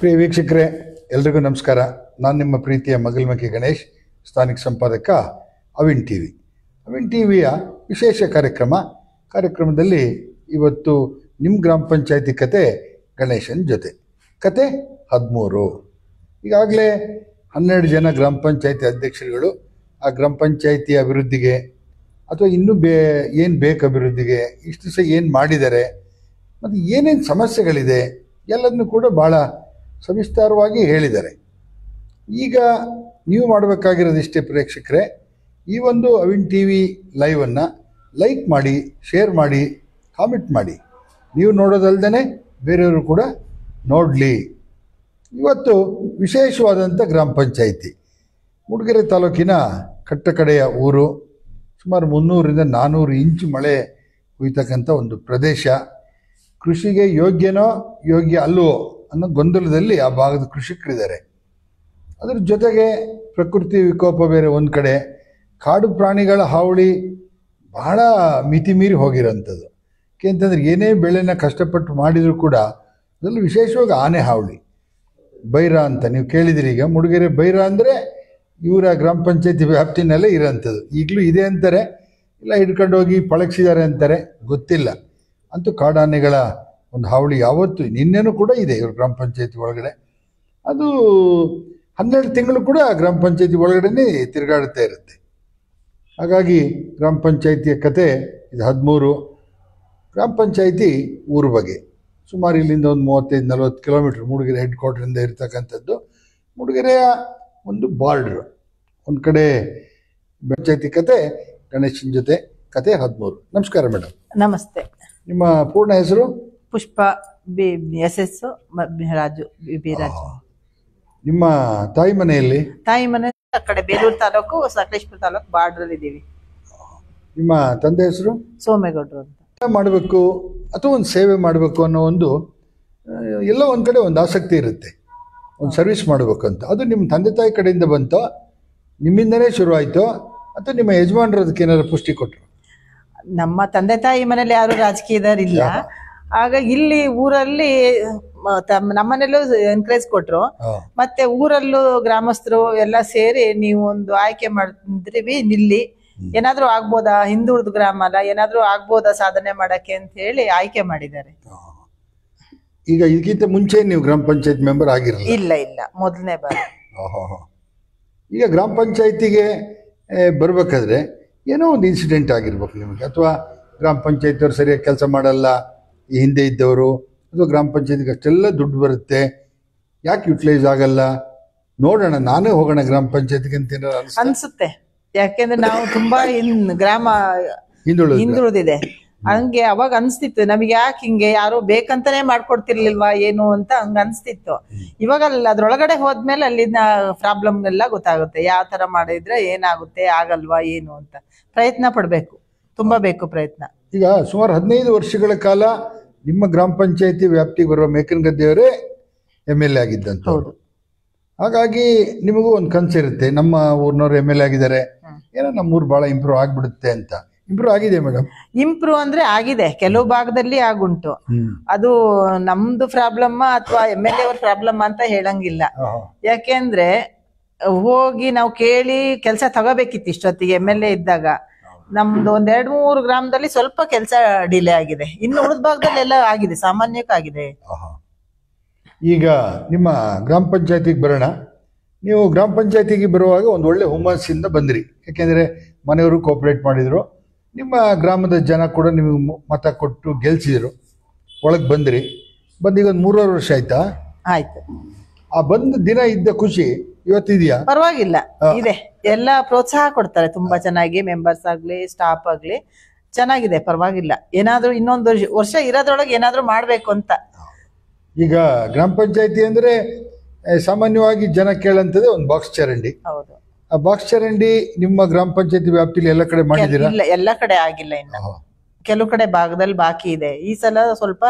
ಪ್ರಿಯ ವೀಕ್ಷಕರೇ, ಎಲ್ರಿಗೂ ನಮಸ್ಕಾರ. ನಾನು ನಿಮ್ಮ ಪ್ರೀತಿಯ ಮಗಲ್ಮಕ್ಕಿ ಗಣೇಶ್, ಸ್ಥಾನಿಕ ಸಂಪಾದಕ ಅವಿನ್ ಟಿವಿ. ಅವಿನ್ ಟಿವಿಯ ವಿಶೇಷ ಕಾರ್ಯಕ್ರಮದಲ್ಲಿ ಇವತ್ತು ನಿಮ್ಮ ಗ್ರಾಮ ಪಂಚಾಯತಿ ಕತೆ ಗಣೇಶನ ಜೊತೆ. ಕತೆ 13. ಈಗಾಗಲೇ 12 ಜನ ಗ್ರಾಮ ಪಂಚಾಯತಿ ಅಧ್ಯಕ್ಷರುಗಳು ಆ ಗ್ರಾಮ ಪಂಚಾಯತಿ ಅಭಿವೃದ್ಧಿಗೆ ಅಥವಾ ಇನ್ನೂ ಏನು ಬೇಕು ಅಭಿವೃದ್ಧಿಗೆ, ಇಷ್ಟು ದಿವಸ ಏನು ಮಾಡಿದ್ದಾರೆ ಮತ್ತು ಏನೇನು ಸಮಸ್ಯೆಗಳಿದೆ ಎಲ್ಲದನ್ನು ಕೂಡ ಭಾಳ ಸವಿಸ್ತಾರವಾಗಿ ಹೇಳಿದ್ದಾರೆ. ಈಗ ನೀವು ಮಾಡಬೇಕಾಗಿರೋದಿಷ್ಟೇ ಪ್ರೇಕ್ಷಕರೇ, ಈ ಒಂದು ಅವಿನ್ ಟಿವಿ ಲೈವನ್ನು ಲೈಕ್ ಮಾಡಿ, ಶೇರ್ ಮಾಡಿ, ಕಾಮೆಂಟ್ ಮಾಡಿ. ನೀವು ನೋಡೋದಲ್ದೇ ಬೇರೆಯವರು ಕೂಡ ನೋಡಲಿ. ಇವತ್ತು ವಿಶೇಷವಾದಂಥ ಗ್ರಾಮ ಪಂಚಾಯಿತಿ ಮೂಡಿಗೆರೆ ತಾಲೂಕಿನ ಕಟ್ಟಕಡೆಯ ಊರು. ಸುಮಾರು 300ರಿಂದ 400 ಇಂಚು ಮಳೆ ಹುಯ್ತಕ್ಕಂಥ ಒಂದು ಪ್ರದೇಶ. ಕೃಷಿಗೆ ಯೋಗ್ಯನೋ ಯೋಗ್ಯ ಅಲ್ಲವೋ ಅನ್ನೋ ಗೊಂದಲದಲ್ಲಿ ಆ ಭಾಗದ ಕೃಷಿಕರಿದ್ದಾರೆ. ಅದರ ಜೊತೆಗೆ ಪ್ರಕೃತಿ ವಿಕೋಪ ಬೇರೆ ಒಂದು ಕಡೆ, ಕಾಡು ಪ್ರಾಣಿಗಳ ಹಾವಳಿ ಬಹಳ ಮಿತಿ ಮೀರಿ ಹೋಗಿರೋಂಥದ್ದು. ಯಾಕೆಂತಂದ್ರೆ ಏನೇ ಬೆಳೆನ ಕಷ್ಟಪಟ್ಟು ಮಾಡಿದರೂ ಕೂಡ ಅದರಲ್ಲಿ ವಿಶೇಷವಾಗಿ ಆನೆ ಹಾವಳಿ, ಬೈರ ಅಂತ ನೀವು ಕೇಳಿದಿರಿ. ಈಗ ಮೂಡಿಗೆರೆ ಬೈರ ಅಂದರೆ ಇವರ ಗ್ರಾಮ ಪಂಚಾಯತಿ ವ್ಯಾಪ್ತಿನಲ್ಲೇ ಇರೋಂಥದ್ದು. ಈಗಲೂ ಇದೆ ಅಂತಾರೆ, ಇಲ್ಲ ಹಿಡ್ಕೊಂಡು ಹೋಗಿ ಪಳಗಿಸಿದ್ದಾರೆ ಅಂತಾರೆ, ಗೊತ್ತಿಲ್ಲ. ಅಂತೂ ಕಾಡಾನೆಗಳ ಒಂದು ಹಾವಳಿ ಯಾವತ್ತು, ನಿನ್ನೆನೂ ಕೂಡ ಇದೆ ಇವ್ರ ಗ್ರಾಮ ಪಂಚಾಯತಿ ಒಳಗಡೆ. ಅದು 12 ತಿಂಗಳು ಕೂಡ ಗ್ರಾಮ ಪಂಚಾಯತಿ ಒಳಗಡೆ ತಿರುಗಾಡುತ್ತಾ ಇರುತ್ತೆ. ಹಾಗಾಗಿ ಗ್ರಾಮ ಪಂಚಾಯತಿಯ ಕತೆ ಇದು 13. ಗ್ರಾಮ ಪಂಚಾಯತಿ ಊರ ಬಗ್ಗೆ ಸುಮಾರು ಇಲ್ಲಿಂದ ಒಂದು 35-40 ಕಿಲೋಮೀಟ್ರ್ ಮೂಡಿಗೆರೆ ಹೆಡ್ ಕ್ವಾರ್ಟರಿಂದ ಇರ್ತಕ್ಕಂಥದ್ದು. ಮೂಡಿಗೆರೆಯ ಒಂದು ಬಾರ್ಡ್ರು. ಒಂದು ಕಡೆ ಪಂಚಾಯತಿ ಕತೆ ಗಣೇಶನ ಜೊತೆ ಕತೆ 13. ನಮಸ್ಕಾರ ಮೇಡಮ್. ನಮಸ್ತೆ. ನಿಮ್ಮ ಪೂರ್ಣ ಹೆಸರು? ಪುಷ್ಪ SS ರಾಜು ಬಿ ರಾಜು. ನಿಮ್ಮ ತಾಯಿ ಮನೆಯಲ್ಲಿ? ತಾಯಿ ಮನೆ ಆ ಕಡೆ ಬೇಲೂರು ತಾಲೂಕು, ಸಕಲೇಶ್ಪುರ ತಾಲೂಕು ಬಾರ್ಡರ್ ಇದ್ದೀವಿ. ನಿಮ್ಮ ತಂದೆ ಹೆಸರು? ಸೋಮೇಗೌಡರು ಅಂತ. ಮಾಡಬೇಕು ಅಥವಾ ಒಂದು ಸೇವೆ ಮಾಡಬೇಕು ಅನ್ನೋ ಒಂದು ಎಲ್ಲ ಒಂದು ಕಡೆ ಒಂದು ಆಸಕ್ತಿ ಇರುತ್ತೆ, ಒಂದು ಸರ್ವಿಸ್ ಮಾಡಬೇಕು ಅಂತ. ಅದು ನಿಮ್ಮ ತಂದೆ ತಾಯಿ ಕಡೆಯಿಂದ ಬಂತೋ, ನಿಮ್ಮಿಂದನೇ ಶುರು ಆಯಿತು, ಅಥವಾ ನಿಮ್ಮ ಯಜಮಾನರು ಅದಕ್ಕೆ ಏನಾದ್ರು ಪುಷ್ಟಿ ಕೊಟ್ಟರು? ನಮ್ಮ ತಂದೆ ತಾಯಿ ಮನೇಲಿ ಯಾರು ರಾಜಕೀಯದವರಿಲ್ಲ. ಆಗ ಇಲ್ಲಿ ಊರಲ್ಲಿ ನಮ್ಮನೆಲ್ಲೂ ಎನ್ಕರೇಜ್ ಕೊಟ್ರು. ಮತ್ತೆ ಊರಲ್ಲೂ ಗ್ರಾಮಸ್ಥರು ಎಲ್ಲ ಸೇರಿ ನೀವು ಒಂದು ಆಯ್ಕೆ ಮಾಡಿದ್ರಿ, ನಿಲ್ಲಿ ಏನಾದ್ರೂ ಆಗ್ಬೋದಾ, ಹಿಂದುಳಿದ ಗ್ರಾಮ ಅಲ್ಲ, ಏನಾದ್ರೂ ಆಗ್ಬೋದಾ ಸಾಧನೆ ಮಾಡಕ್ಕೆ ಅಂತ ಹೇಳಿ ಆಯ್ಕೆ ಮಾಡಿದ್ದಾರೆ. ಈಗ ಇದಕ್ಕಿಂತ ಮುಂಚೆ ನೀವು ಗ್ರಾಮ ಪಂಚಾಯತ್ ಮೆಂಬರ್ ಆಗಿರಲ್ಲ? ಇಲ್ಲ ಇಲ್ಲ, ಮೊದಲನೇ ಬಾರಿ. ಈಗ ಗ್ರಾಮ ಪಂಚಾಯತಿಗೆ ಬರ್ಬೇಕಾದ್ರೆ ಏನೋ ಒಂದು ಇನ್ಸಿಡೆಂಟ್ ಆಗಿರ್ಬೇಕು ನಿಮಗೆ, ಅಥವಾ ಗ್ರಾಮ ಪಂಚಾಯತಿಯವ್ರು ಸರಿಯಾಗಿ ಕೆಲಸ ಮಾಡಲ್ಲ, ಈ ಹಿಂದೆ ಇದ್ದವರು, ಅಥವಾ ಗ್ರಾಮ ಪಂಚಾಯತಿಗೆ ಅಷ್ಟೆಲ್ಲ ದುಡ್ಡು ಬರುತ್ತೆ, ಯಾಕೆ ಯುಟಿಲೈಸ್ ಆಗಲ್ಲ, ನೋಡೋಣ ನಾನೇ ಹೋಗೋಣ ಗ್ರಾಮ ಪಂಚಾಯತಿಗೆ ಅಂತ ಅನ್ಸುತ್ತೆ. ಯಾಕೆಂದ್ರೆ ನಾವು ತುಂಬಾ ಗ್ರಾಮ ಹಿಂದುಳಿದಿದೆ. ಹಂಗೆ ಅವಾಗ ಅನ್ಸ್ತಿತ್ತು ನಮಗೆ, ಯಾಕೆ ಹಿಂಗೆ ಯಾರು ಬೇಕಂತಾನೆ ಮಾಡ್ಕೊಡ್ತಿರ್ಲಿಲ್ವಾ ಏನು ಅಂತ ಹಂಗ ಅನ್ಸ್ತಿತ್ತು. ಇವಾಗ ಅದ್ರೊಳಗಡೆ ಹೋದ್ಮೇಲೆ ಅಲ್ಲಿನ ಪ್ರಾಬ್ಲಮ್ ಎಲ್ಲ ಗೊತ್ತಾಗುತ್ತೆ, ಯಾವ ತರ ಮಾಡಿದ್ರೆ ಏನಾಗುತ್ತೆ, ಆಗಲ್ವಾ ಏನು ಅಂತ. ಪ್ರಯತ್ನ ಪಡ್ಬೇಕು, ತುಂಬಾ ಬೇಕು ಪ್ರಯತ್ನ. ಈಗ ಸುಮಾರು 15 ವರ್ಷಗಳ ಕಾಲ ನಿಮ್ಮ ಗ್ರಾಮ ಪಂಚಾಯತಿ ವ್ಯಾಪ್ತಿಗೆ ಬರುವ ಮೇಕನಗದ್ದೆಯವರೇ MLA ಆಗಿದ್ದಂತ. ಹೌದು. ಹಾಗಾಗಿ ನಿಮಗೂ ಒಂದು ಕನಸಿರುತ್ತೆ, ನಮ್ಮ ಊರಿನವ್ರು MLA ಆಗಿದ್ದಾರೆ, ಏನೋ ನಮ್ಮ ಊರು ಬಹಳ ಇಂಪ್ರೂವ್ ಆಗ್ಬಿಡುತ್ತೆ ಅಂತ. ಇಂಪ್ರೂವ್ ಆಗಿದೆ ಮೇಡಮ್? ಇಂಪ್ರೂವ್ ಅಂದ್ರೆ ಆಗಿದೆ, ಕೆಲವು ಭಾಗದಲ್ಲಿ ಆಗುಂಟು. ಅದು ನಮ್ದು ಪ್ರಾಬ್ಲಮ್ ಅಥವಾ MLA ಅವ್ರ ಪ್ರಾಬ್ಲಮ್ ಅಂತ ಹೇಳಂಗಿಲ್ಲ. ಯಾಕೆಂದ್ರೆ ಹೋಗಿ ನಾವು ಕೇಳಿ ಕೆಲಸ ತಗೋಬೇಕಿತ್ತು ಇಷ್ಟೊತ್ತಿಗೆ. MLA ಇದ್ದಾಗ ನಮ್ದು 1-2-3 ಗ್ರಾಮದಲ್ಲಿ ಸ್ವಲ್ಪ ಕೆಲಸ ಡಿಲೇ ಆಗಿದೆ, ಇನ್ನು ಉಳಿದ ಭಾಗದಲ್ಲಿ ಎಲ್ಲ ಆಗಿದೆ, ಸಾಮಾನ್ಯಕ್ಕಾಗಿದೆ. ಈಗ ನಿಮ್ಮ ಗ್ರಾಮ ಪಂಚಾಯತಿಗೆ ಬರೋಣ. ನೀವು ಗ್ರಾಮ ಪಂಚಾಯತಿಗೆ ಬರುವಾಗ ಒಂದು ಒಳ್ಳೆ ಹುಮ್ಮಸ್ಸಿಂದ ಬಂದ್ರಿ, ಯಾಕೆಂದರೆ ಮನೆಯವರು ಕೋಆಪರೇಟ್ ಮಾಡಿದರು, ನಿಮ್ಮ ಗ್ರಾಮದ ಜನ ಕೂಡ ನಿಮಗೆ ಮತ ಕೊಟ್ಟು ಗೆಲ್ಸಿದ್ರು, ಒಳಗೆ ಬಂದ್ರಿ. ಬಂದೀಗ ಒಂದು 3-4 ವರ್ಷ ಆಯ್ತಾ? ಆಯ್ತು. ಆ ಬಂದ ದಿನ ಇದ್ದ ಖುಷಿ ಇವತ್ತಿದೆಯಾ? ಪರವಾಗಿಲ್ಲ, ಇದೆ. ಎಲ್ಲ ಪ್ರೋತ್ಸಾಹ ಕೊಡ್ತಾರೆ ತುಂಬಾ ಚೆನ್ನಾಗಿ, ಮೆಂಬರ್ಸ್ ಆಗ್ಲಿ ಸ್ಟಾಫ್ ಆಗ್ಲಿ ಚೆನ್ನಾಗಿದೆ, ಪರವಾಗಿಲ್ಲ. ಏನಾದ್ರೂ ಇನ್ನೊಂದು ವರ್ಷ ಇರೋದ್ರೊಳಗೆ ಏನಾದ್ರೂ ಮಾಡ್ಬೇಕು ಅಂತ. ಈಗ ಗ್ರಾಮ ಪಂಚಾಯತಿ ಅಂದ್ರೆ ಸಾಮಾನ್ಯವಾಗಿ ಜನ ಕೇಳಂತದೆ ಒಂದು ಬಾಕ್ಸ್ ಚರಂಡಿ. ಹೌದು. ಆ ಬಾಕ್ಸ್ ಚರಂಡಿ ನಿಮ್ಮ ಗ್ರಾಮ ಪಂಚಾಯತಿ ವ್ಯಾಪ್ತಿಲಿ ಎಲ್ಲ ಕಡೆ ಮಾಡಿದ್ದೀರಾ? ಇಲ್ಲ, ಎಲ್ಲ ಕಡೆ ಆಗಿಲ್ಲ, ಇನ್ನು ಕೆಲವು ಕಡೆ ಭಾಗದಲ್ಲಿ ಬಾಕಿ ಇದೆ. ಈ ಸಲ ಸ್ವಲ್ಪ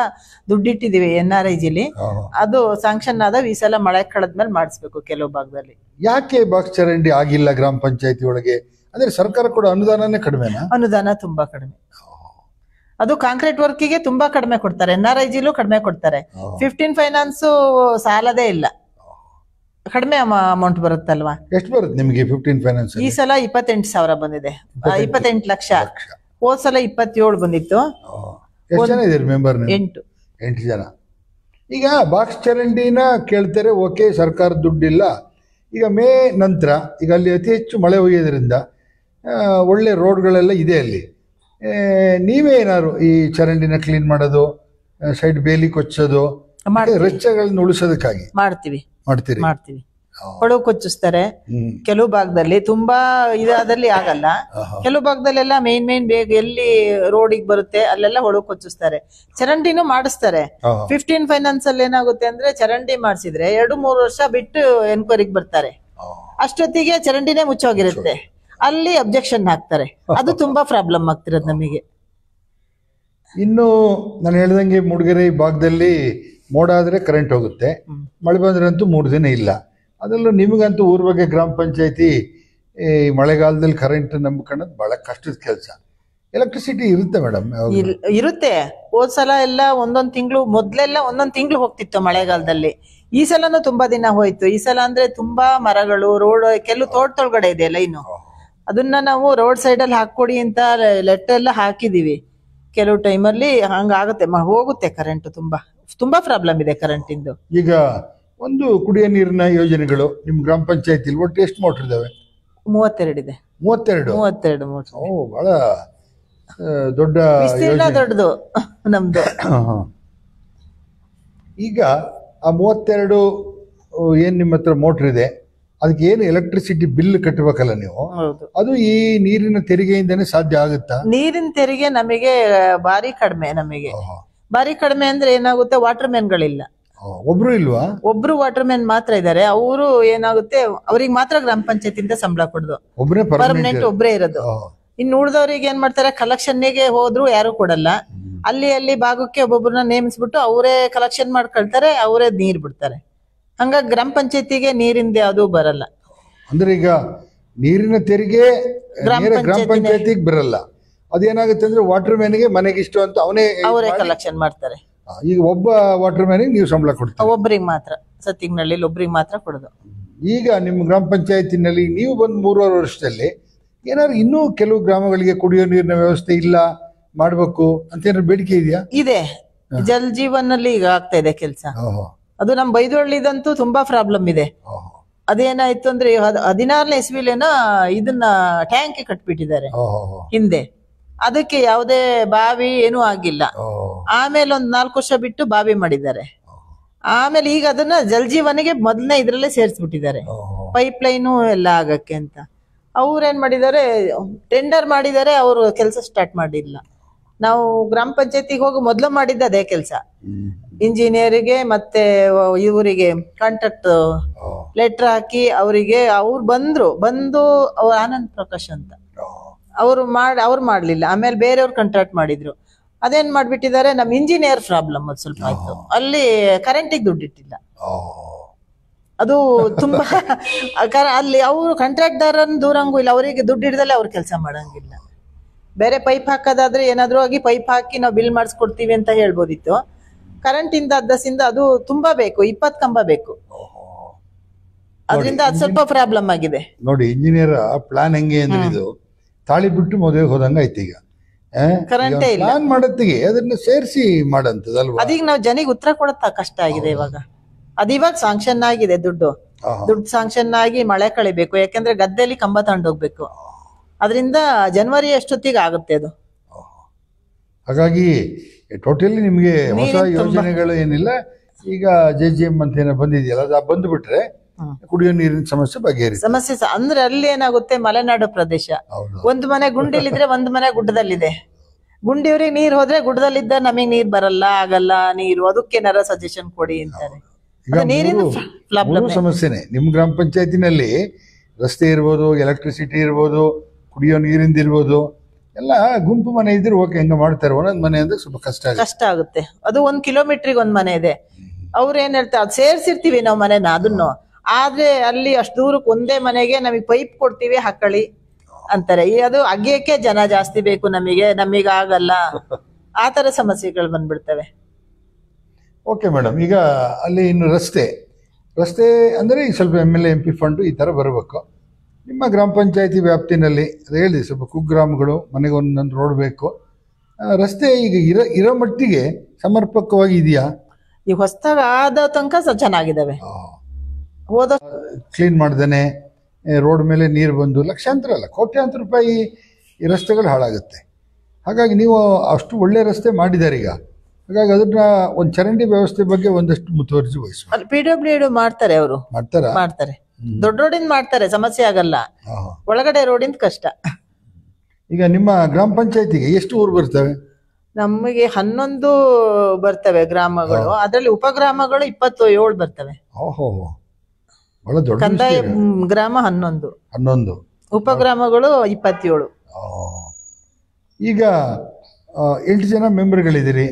ದುಡ್ಡಿಟ್ಟಿದೀವಿ NRIGಲಿ, ಅದು ಸ್ಯಾಂಕ್ಷನ್ ಆದ. ಈ ಸಲ ಮಳೆ ಕಳೆದ್ಮೇಲೆ ಮಾಡಿಸ್ಬೇಕು ಕೆಲವು ಭಾಗದಲ್ಲಿ. ಯಾಕೆ ಬಾಕ್ಸ್ ಚರಂಡಿ ಆಗಿಲ್ಲ ಗ್ರಾಮ ಪಂಚಾಯತಿ ಒಳಗೆ? ಅಂದ್ರೆ ಸರ್ಕಾರ ಕೂಡ ಅನುದಾನನೇ ಕಡಿಮೆನಾ? ಅನುದಾನ ತುಂಬಾ ಕಡಿಮೆ. ಅದು ಕಾಂಕ್ರೀಟ್ ವರ್ಕಿಗೆ ತುಂಬಾ ಕಡಿಮೆ ಕೊಡ್ತಾರೆ, NRIGಲೂ ಕಡಿಮೆ ಕೊಡ್ತಾರೆ. 15 ಫೈನಾನ್ಸ್ ಸಾಲದೇ ಇಲ್ಲ, ಕಡಿಮೆ ಅಮೌಂಟ್ ಬರುತ್ತಲ್ವಾ. ಎಷ್ಟು ಬರುತ್ತೆ ನಿಮಗೆ 15 ಫೈನಾನ್ಸ್? ಈ ಸಲ 28,000 ಬಂದಿದೆ, 28 ಲಕ್ಷ. ಹೋದ್ ಸಲ 27 ಬಂದಿತ್ತು. ಎಷ್ಟು ಜನ ಇದ್ದೀರಿ ಮೆಂಬರ್? 8 ಜನ. ಈಗ ಬಾಕ್ಸ್ ಚರಂಡಿನ ಕೇಳ್ತಾರೆ, ಓಕೆ, ಸರ್ಕಾರದ ದುಡ್ಡಿಲ್ಲ. ಈಗ ಮೇ ನಂತರ ಈಗ ಅಲ್ಲಿ ಅತಿ ಹೆಚ್ಚು ಮಳೆ ಹೊಯ್ಯೋದ್ರಿಂದ ಒಳ್ಳೆ ರೋಡ್ಗಳೆಲ್ಲ ಇದೆ ಅಲ್ಲಿ. ನೀವೇ ಏನಾದ್ರು ಈ ಚರಂಡಿನ ಕ್ಲೀನ್ ಮಾಡೋದು, ಸೈಡ್ ಬೇಲಿ ಕೊಚ್ಚೋದು, ರಸ್ತೆಗಳನ್ನ ಉಳಿಸೋದಕ್ಕಾಗಿ ಮಾಡ್ತೀವಿ. ಹೊಳವು ಕೊಚ್ಚಿಸ್ತಾರೆ ಕೆಲವು ಭಾಗದಲ್ಲಿ, ತುಂಬಾ ಇದಾದಲ್ಲಿ ಆಗಲ್ಲ. ಕೆಲವು ಭಾಗದಲ್ಲೆಲ್ಲ ಮೇನ್ ಬೇಗ ಎಲ್ಲಿ ರೋಡಿಗೆ ಬರುತ್ತೆ ಅಲ್ಲೆಲ್ಲ ಹೊಳವು ಕೊಚ್ಚಿಸ್ತಾರೆ. ಚರಂಡಿನೂ ಮಾಡಿಸ್ತಾರೆ. 15 ಫೈನಾನ್ಸ್ ಅಲ್ಲಿ ಏನಾಗುತ್ತೆ ಅಂದ್ರೆ ಚರಂಡಿ ಮಾಡಿಸಿದ್ರೆ 2-3 ವರ್ಷ ಬಿಟ್ಟು ಎನ್ಕ್ವೈರಿಗೆ ಬರ್ತಾರೆ. ಅಷ್ಟೊತ್ತಿಗೆ ಚರಂಡಿನೇ ಮುಚ್ಚೋಗಿರುತ್ತೆ, ಅಲ್ಲಿ ಅಬ್ಜೆಕ್ಷನ್ ಹಾಕ್ತಾರೆ. ಅದು ತುಂಬಾ ಪ್ರಾಬ್ಲಮ್ ಆಗ್ತಿರೋದು ನಮಗೆ. ಇನ್ನು ನಾನು ಹೇಳ್ದಂಗೆ ಮೂಡಿಗೆರೆ ಭಾಗದಲ್ಲಿ ಮೋಡ ಆದ್ರೆ ಕರೆಂಟ್ ಹೋಗುತ್ತೆ, ಮಳೆ ಬಂದ್ರಂತೂ 3 ದಿನ ಇಲ್ಲ. ಅದರಲ್ಲೂ ನಿಮಗಂತೂ ಊರ ಬಗ್ಗೆ ಗ್ರಾಮ ಪಂಚಾಯತಿ ಮಳೆಗಾಲದಲ್ಲಿ ಕರೆಂಟ್ ನಂಬ್ಕೊಳ್ಳೋದು ಬಹಳ ಕಷ್ಟದ ಕೆಲಸ. ಎಲೆಕ್ಟ್ರಿಸಿಟಿ ಇರುತ್ತೆ ಮೇಡಮ್? ಇರುತ್ತೆ. ಹೋದ್ ಸಲ ಎಲ್ಲ ಮೊದ್ಲೆಲ್ಲ ಒಂದೊಂದ್ ತಿಂಗಳು ಹೋಗ್ತಿತ್ತು ಮಳೆಗಾಲದಲ್ಲಿ. ಈ ಸಲನೂ ತುಂಬಾ ದಿನ ಹೋಯ್ತು. ಈ ಸಲ ಅಂದ್ರೆ ತುಂಬಾ ಮರಗಳು, ರೋಡ್, ಕೆಲವು ತೋಟದೊಳಗಡೆ ಇದೆ ಲೈನು, ಅದನ್ನ ನಾವು ರೋಡ್ ಸೈಡ್ ಅಲ್ಲಿ ಹಾಕೊಡಿ ಅಂತ ಲೆಟರ್ ಎಲ್ಲ ಹಾಕಿದೀವಿ. ಕೆಲವು ಟೈಮಲ್ಲಿ ಹಂಗಾಗುತ್ತೆ, ಹೋಗುತ್ತೆ ಕರೆಂಟ್. ತುಂಬಾ ಪ್ರಾಬ್ಲಮ್ ಇದೆ ಕರೆಂಟ್ ಇಂದು. ಈಗ ಒಂದು ಕುಡಿಯೋ ನೀರಿನ ಯೋಜನೆಗಳು ನಿಮ್ ಗ್ರಾಮ ಪಂಚಾಯತಿ ಒಟ್ಟು ಎಷ್ಟು ಮೋಟರ್ ಇದಾವೆ? 32 ಇದೆ. 32 ಮೋಟರ್. ಓ, ಬಹಳ ದೊಡ್ಡ ದೊಡ್ಡದು ನಮ್ದು. ಈಗ ಆ 32 ಏನ್ ನಿಮ್ಮ ಹತ್ರ ಮೋಟರ್ ಇದೆ, ಅದಕ್ಕೆ ಏನು ಎಲೆಕ್ಟ್ರಿಸಿಟಿ ಬಿಲ್ ಕಟ್ಟಬೇಕಲ್ಲ ನೀವು, ಅದು ಈ ನೀರಿನ ತೆರಿಗೆಯಿಂದನೇ ಸಾಧ್ಯ ಆಗುತ್ತಾ? ನೀರಿನ ತೆರಿಗೆ ನಮಗೆ ಭಾರಿ ಕಡಿಮೆ ಅಂದ್ರೆ ಏನಾಗುತ್ತೆ, ವಾಟರ್ ಮ್ಯಾನ್ಗಳಿಲ್ಲ. ಒಬ್ರು ಇಲ್ವಾ? ಒಬ್ರು ವಾಟರ್ ಮ್ಯಾನ್ ಮಾತ್ರ ಇದಾರೆ. ಅವರು ಏನಾಗುತ್ತೆ, ಅವ್ರಿಗೆ ಮಾತ್ರ ಗ್ರಾಮ ಪಂಚಾಯತಿಂದ ಸಂಬಳ ಕೊಡುದು, ಪರ್ಮನೆಂಟ್ ಒಬ್ರೇ ಇರೋದು. ಇನ್ನು ಉಳಿದವ್ರಿಗೆ ಏನ್ ಮಾಡ್ತಾರೆ, ಕಲೆಕ್ಷನ್ಗೆ ಹೋದ್ರು ಯಾರು ಕೊಡಲ್ಲ. ಅಲ್ಲಿ ಭಾಗಕ್ಕೆ ಒಬ್ಬೊಬ್ಬರನ್ನ ನೇಮಿಸ್ಬಿಟ್ಟು ಅವರೇ ಕಲೆಕ್ಷನ್ ಮಾಡ್ಕೊಳ್ತಾರೆ, ಅವರೇ ನೀರ್ ಬಿಡ್ತಾರೆ. ಹಂಗಾಗಿ ಗ್ರಾಮ ಪಂಚಾಯತಿಗೆ ನೀರಿಂದ ಯಾವ್ದು ಬರಲ್ಲ. ಅಂದ್ರೆ ಈಗ ನೀರಿನ ತೆರಿಗೆ ಗ್ರಾಮ ಪಂಚಾಯತಿಗೆ ಬರಲ್ಲ. ಅದೇನಾಗುತ್ತೆ ಅಂದ್ರೆ ವಾಟರ್ ಮ್ಯಾನ್ಗೆ ಮನೆಗೆ ಇಷ್ಟು ಅಂತ ಅವರೇ ಕಲೆಕ್ಷನ್ ಮಾಡ್ತಾರೆ. ಈಗ ಒಬ್ಬ ವಾಟರ್ ಮ್ಯಾನಿಗೆ ನೀವು ಸಂಬಳ ಕೊಡ್ತೀರಾ? ಒಬ್ಬರಿಗೆ ಮಾತ್ರ, ಸತ್ತಿಂಗ್ನಲ್ಲಿ ಒಬ್ಬರಿಗೆ ಮಾತ್ರ ಕೊಡೋದು. ಈಗ ನಿಮ್ಮ ಗ್ರಾಮ ಪಂಚಾಯತಿನಲ್ಲಿ ನೀವು ಬಂದು 3.5 ವರ್ಷದಲ್ಲಿ ಏನಾದ್ರು ಇನ್ನೂ ಕೆಲವು ಗ್ರಾಮಗಳಿಗೆ ಕುಡಿಯೋ ನೀರಿನ ವ್ಯವಸ್ಥೆ ಇಲ್ಲ, ಮಾಡ್ಬೇಕು ಅಂತ ಏನಾದ್ರು ಬೇಡಿಕೆ ಇದೆಯಾ? ಇದೆ. ಜಲ್ ಜೀವನ್ ಅಲ್ಲಿ ಈಗ ಆಗ್ತಾ ಇದೆ ಕೆಲಸ. ಅದು ನಮ್ ಬೈದೊಳ್ಳಿದಂತೂ ತುಂಬಾ ಪ್ರಾಬ್ಲಮ್ ಇದೆ. ಅದೇನಾಯ್ತು ಅಂದ್ರೆ 16ನೇ ಇಸ್ವಿಲೇನ ಇದನ್ನ ಟ್ಯಾಂಕ್ ಕಟ್ಬಿಟ್ಟಿದ್ದಾರೆ ಹಿಂದೆ. ಅದಕ್ಕೆ ಯಾವುದೇ ಬಾವಿ ಏನೂ ಆಗಿಲ್ಲ. ಆಮೇಲೆ 4 ವರ್ಷ ಬಿಟ್ಟು ಬಾವಿ ಮಾಡಿದ್ದಾರೆ. ಆಮೇಲೆ ಈಗ ಅದನ್ನ ಜಲ್ ಜೀವನಿಗೆ ಮೊದಲನೇ ಇದ್ರಲ್ಲೇ ಸೇರಿಸ್ಬಿಟ್ಟಿದ್ದಾರೆ, ಪೈಪ್ ಲೈನು ಎಲ್ಲ ಆಗಕ್ಕೆ ಅಂತ. ಅವ್ರೇನ್ ಮಾಡಿದ್ದಾರೆ, ಟೆಂಡರ್ ಮಾಡಿದ್ದಾರೆ, ಅವರು ಕೆಲಸ ಸ್ಟಾರ್ಟ್ ಮಾಡಿಲ್ಲ. ನಾವು ಗ್ರಾಮ ಪಂಚಾಯತಿಗೆ ಹೋಗಿ ಮೊದ್ಲು ಮಾಡಿದ್ದ ಅದೇ ಕೆಲಸ. ಇಂಜಿನಿಯರಿಗೆ ಮತ್ತೆ ಇವರಿಗೆ ಕಾಂಟ್ರಾಕ್ಟ್ ಲೆಟರ್ ಹಾಕಿ ಅವರಿಗೆ ಅವ್ರು ಬಂದು ಅವ್ರು ಆನಂದ್ ಪ್ರಕಾಶ್ ಅಂತ ಅವ್ರು ಮಾಡ್ಲಿಲ್ಲ. ಆಮೇಲೆ ಬೇರೆಯವ್ರು ಕಾಂಟ್ರಾಕ್ಟ್ ಮಾಡಿದ್ರು. ಅದೇನ್ ಮಾಡ್ಬಿಟ್ಟಿದ್ದಾರೆ, ನಮ್ ಇಂಜಿನಿಯರ್ ಪ್ರಾಬ್ಲಮ್ ಅದು ಸ್ವಲ್ಪ ಆಯ್ತು. ಅಲ್ಲಿ ಕರೆಂಟಿಗೆ ದುಡ್ಡಿಟ್ಟಿಲ್ಲ. ಅದು ತುಂಬಾ ಅಲ್ಲಿ ಅವರು ಕಾಂಟ್ರಾಕ್ಟ್ದಾರನ್ ದೂರಂಗೂ ಇಲ್ಲ, ಅವರಿಗೆ ದುಡ್ಡು ಹಿಡ್ದಲ್ಲೇ ಅವ್ರು ಕೆಲಸ ಮಾಡಂಗಿಲ್ಲ. ಬೇರೆ ಪೈಪ್ ಹಾಕೋದಾದ್ರೆ ಏನಾದ್ರು ಆಗಿ ಪೈಪ್ ಹಾಕಿ ನಾವು ಬಿಲ್ ಮಾಡಿಸ್ಕೊಡ್ತೀವಿ ಅಂತ ಹೇಳ್ಬೋದಿತ್ತು. ಕರೆಂಟ್ ಇಂದ ಅದ್ದಸಿಂದ ಅದು ತುಂಬಾ ಬೇಕು, 20 ಕಂಬ ಬೇಕು. ಅದರಿಂದ ಅದು ಸ್ವಲ್ಪ ಪ್ರಾಬ್ಲಮ್ ಆಗಿದೆ ನೋಡಿ. ಇಂಜಿನಿಯರ್ ಪ್ಲಾನ್ ಹೆಂಗೆ ಅಂದ್ರೆ ಇದು ತಾಳಿ ಬಿಟ್ಟು ಮದುವೆ ಹೋದಂಗ ಐತಿ. ಈಗ ಕರೆಂಟೇ ಇಲ್ಲ, ಪ್ಲಾನ್ ಮಾಡತ್ತಿಗೆ ಅದನ್ನ ಸೇರಿಸಿ ಮಾಡಂತದಲ್ವಾ. ಅದೀಗ ನಾವು ಜನಿಗೆ ಉತ್ತರ ಕೊಡತ್ತ ಕಷ್ಟ ಆಗಿದೆ ಇವಾಗ. ಅದಿವಾಗ ಸಾಂಕ್ಷನ್ ಆಗಿದೆ, ದುಡ್ಡು ಸಾಂಕ್ಷನ್ ಆಗಿ ಮಳೆ ಕಳಿಬೇಕು. ಯಾಕಂದ್ರೆ ಗದ್ದೆಯಲ್ಲಿ ಕಂಬ ತಗೊಂಡೋಗ್ಬೇಕು. ಅದರಿಂದ ಜನವರಿ ಅಷ್ಟೊತ್ತಿಗೆ ಆಗುತ್ತೆ ಅದು. ಹಾಗಾಗಿ ಟೋಟಲಿ ನಿಮ್ಗೆ ಹೊಸ ಯೋಜನೆಗಳು ಏನಿಲ್ಲ. ಈಗ JJM ಅಂತ ಏನೋ ಬಂದಿದೆಯಲ್ಲ, ಅದು ಬಂದ್ಬಿಟ್ರೆ ಕುಡಿಯೋ ನೀರಿನ ಸಮಸ್ಯೆ ಬಗೆಹರಿಸಿ. ಸಮಸ್ಯೆ ಅಂದ್ರೆ ಅಲ್ಲಿ ಏನಾಗುತ್ತೆ, ಮಲೆನಾಡು ಪ್ರದೇಶ. ಒಂದ್ ಮನೆ ಗುಂಡಿಲಿದ್ರೆ ಒಂದ್ ಮನೆ ಗುಡ್ಡದಲ್ಲಿದೆ. ಗುಂಡಿಯವ್ರಿಗೆ ನೀರ್ ಹೋದ್ರೆ ಗುಡ್ಡದಲ್ಲಿದ್ದ ನಮಗ್ ನೀರ್ ಬರಲ್ಲ, ಆಗಲ್ಲ ನೀರು. ಅದಕ್ಕೇನಾರ ಸಜೆಷನ್ ಕೊಡಿ ಅಂತಾರೆ. ನೀರಿನ ಸಮಸ್ಯೆನೆ ನಿಮ್ ಗ್ರಾಮ ಪಂಚಾಯತಿನಲ್ಲಿ. ರಸ್ತೆ ಇರ್ಬೋದು, ಎಲೆಕ್ಟ್ರಿಸಿಟಿ ಇರ್ಬೋದು, ಕುಡಿಯೋ ನೀರಿಂದ ಇರ್ಬೋದು, ಎಲ್ಲ ಗುಂಪು ಮನೆ ಇದ್ರೆ ಓಕೆ, ಹೆಂಗ ಮಾಡ್ತಾರೆ. ಒಂದೊಂದ್ ಮನೆ ಅಂದ್ರೆ ಸ್ವಲ್ಪ ಕಷ್ಟ ಆಗುತ್ತೆ. ಅದು 1 ಕಿಲೋಮೀಟರ್ಗೆ ಒಂದ್ ಮನೆ ಇದೆ. ಅವ್ರ ಏನ್ ಹೇಳ್ತಾರೆ, ಅದು ಸೇರ್ಸಿರ್ತೀವಿ ನಾವು ಮನೆನ, ಅದನ್ನು ಆದ್ರೆ ಅಲ್ಲಿ ಅಷ್ಟು ದೂರಕ್ಕೆ ಒಂದೇ ಮನೆಗೆ ನಮಗ್ ಪೈಪ್ ಕೊಡ್ತೀವಿ ಹಾಕೊಳ್ಳಿ ಅಂತಾರೆ. ಅದು ಅಗ್ಯಕ್ಕೆ ಜನ ಜಾಸ್ತಿ ಬೇಕು, ನಮಗ್ ಆಗಲ್ಲ ಆ ತರ ಸಮಸ್ಯೆಗಳು ಬಂದ್ಬಿಡ್ತವೆ. ಓಕೆ ಮೇಡಮ್, ಈಗ ಅಲ್ಲಿ ಇನ್ನು ರಸ್ತೆ ಅಂದರೆ ಈ ಸ್ವಲ್ಪ MLA MP ಫಂಡು ಈ ಥರ ಬರಬೇಕು. ನಿಮ್ಮ ಗ್ರಾಮ ಪಂಚಾಯತಿ ವ್ಯಾಪ್ತಿನಲ್ಲಿ ಅದು ಹೇಳಿದೆ, ಸ್ವಲ್ಪ ಕುಗ್ರಾಮಗಳು, ಮನೆಗೆ ಒಂದೊಂದು ರೋಡ್ ಬೇಕು. ರಸ್ತೆ ಈಗ ಇರೋ ಮಟ್ಟಿಗೆ ಸಮರ್ಪಕವಾಗಿ ಇದೆಯಾ? ಈ ಹೊಸದಾಗ ಆದ ತನಕ ಚೆನ್ನಾಗಿದ್ದಾವೆ. ಹೋದ ಕ್ಲೀನ್ ಮಾಡ್ದೇನೆ ರೋಡ್ ಮೇಲೆ ನೀರು ಬಂದು ಲಕ್ಷಾಂತರ ಅಲ್ಲ ಕೋಟ್ಯಾಂತರ ರೂಪಾಯಿ ಈ ರಸ್ತೆಗಳು ಹಾಳಾಗುತ್ತೆ. ಹಾಗಾಗಿ ನೀವು ಅಷ್ಟು ಒಳ್ಳೆ ರಸ್ತೆ ಮಾಡಿದ್ದಾರೆ ಈಗ. ಹಾಗಾಗಿ ಅದನ್ನ ಒಂದು ಚರಂಡಿ ವ್ಯವಸ್ಥೆ ಬಗ್ಗೆ ಒಂದಷ್ಟು ಮುತುವರ್ಜಿ ವಹಿಸ್ತಾರೆ. PWD ಮಾಡ್ತಾರೆ, ಅವರು ಮಾಡ್ತಾರೆ. ದೊಡ್ಡ ರೋಡಿಂದ ಮಾಡ್ತಾರೆ, ಸಮಸ್ಯೆ ಆಗಲ್ಲ. ಒಳಗಡೆ ರೋಡಿಂದ ಕಷ್ಟ. ಈಗ ನಿಮ್ಮ ಗ್ರಾಮ ಪಂಚಾಯತಿಗೆ ಎಷ್ಟು ಊರು ಬರ್ತವೆ? ನಮಗೆ 11 ಬರ್ತವೆ ಗ್ರಾಮಗಳು. ಅದರಲ್ಲಿ ಉಪಗ್ರಾಮಗಳು 27 ಬರ್ತವೆ. ಓಹೋ, ಬಹಳ ದೊಡ್ಡ ಕಂದಾಯ ಗ್ರಾಮ 11, ಉಪಗ್ರಾಮಗಳು 27. ಈಗ 8 ಜನ ಮೆಂಬರ್ಗಳಿದ್ದೀರಿ.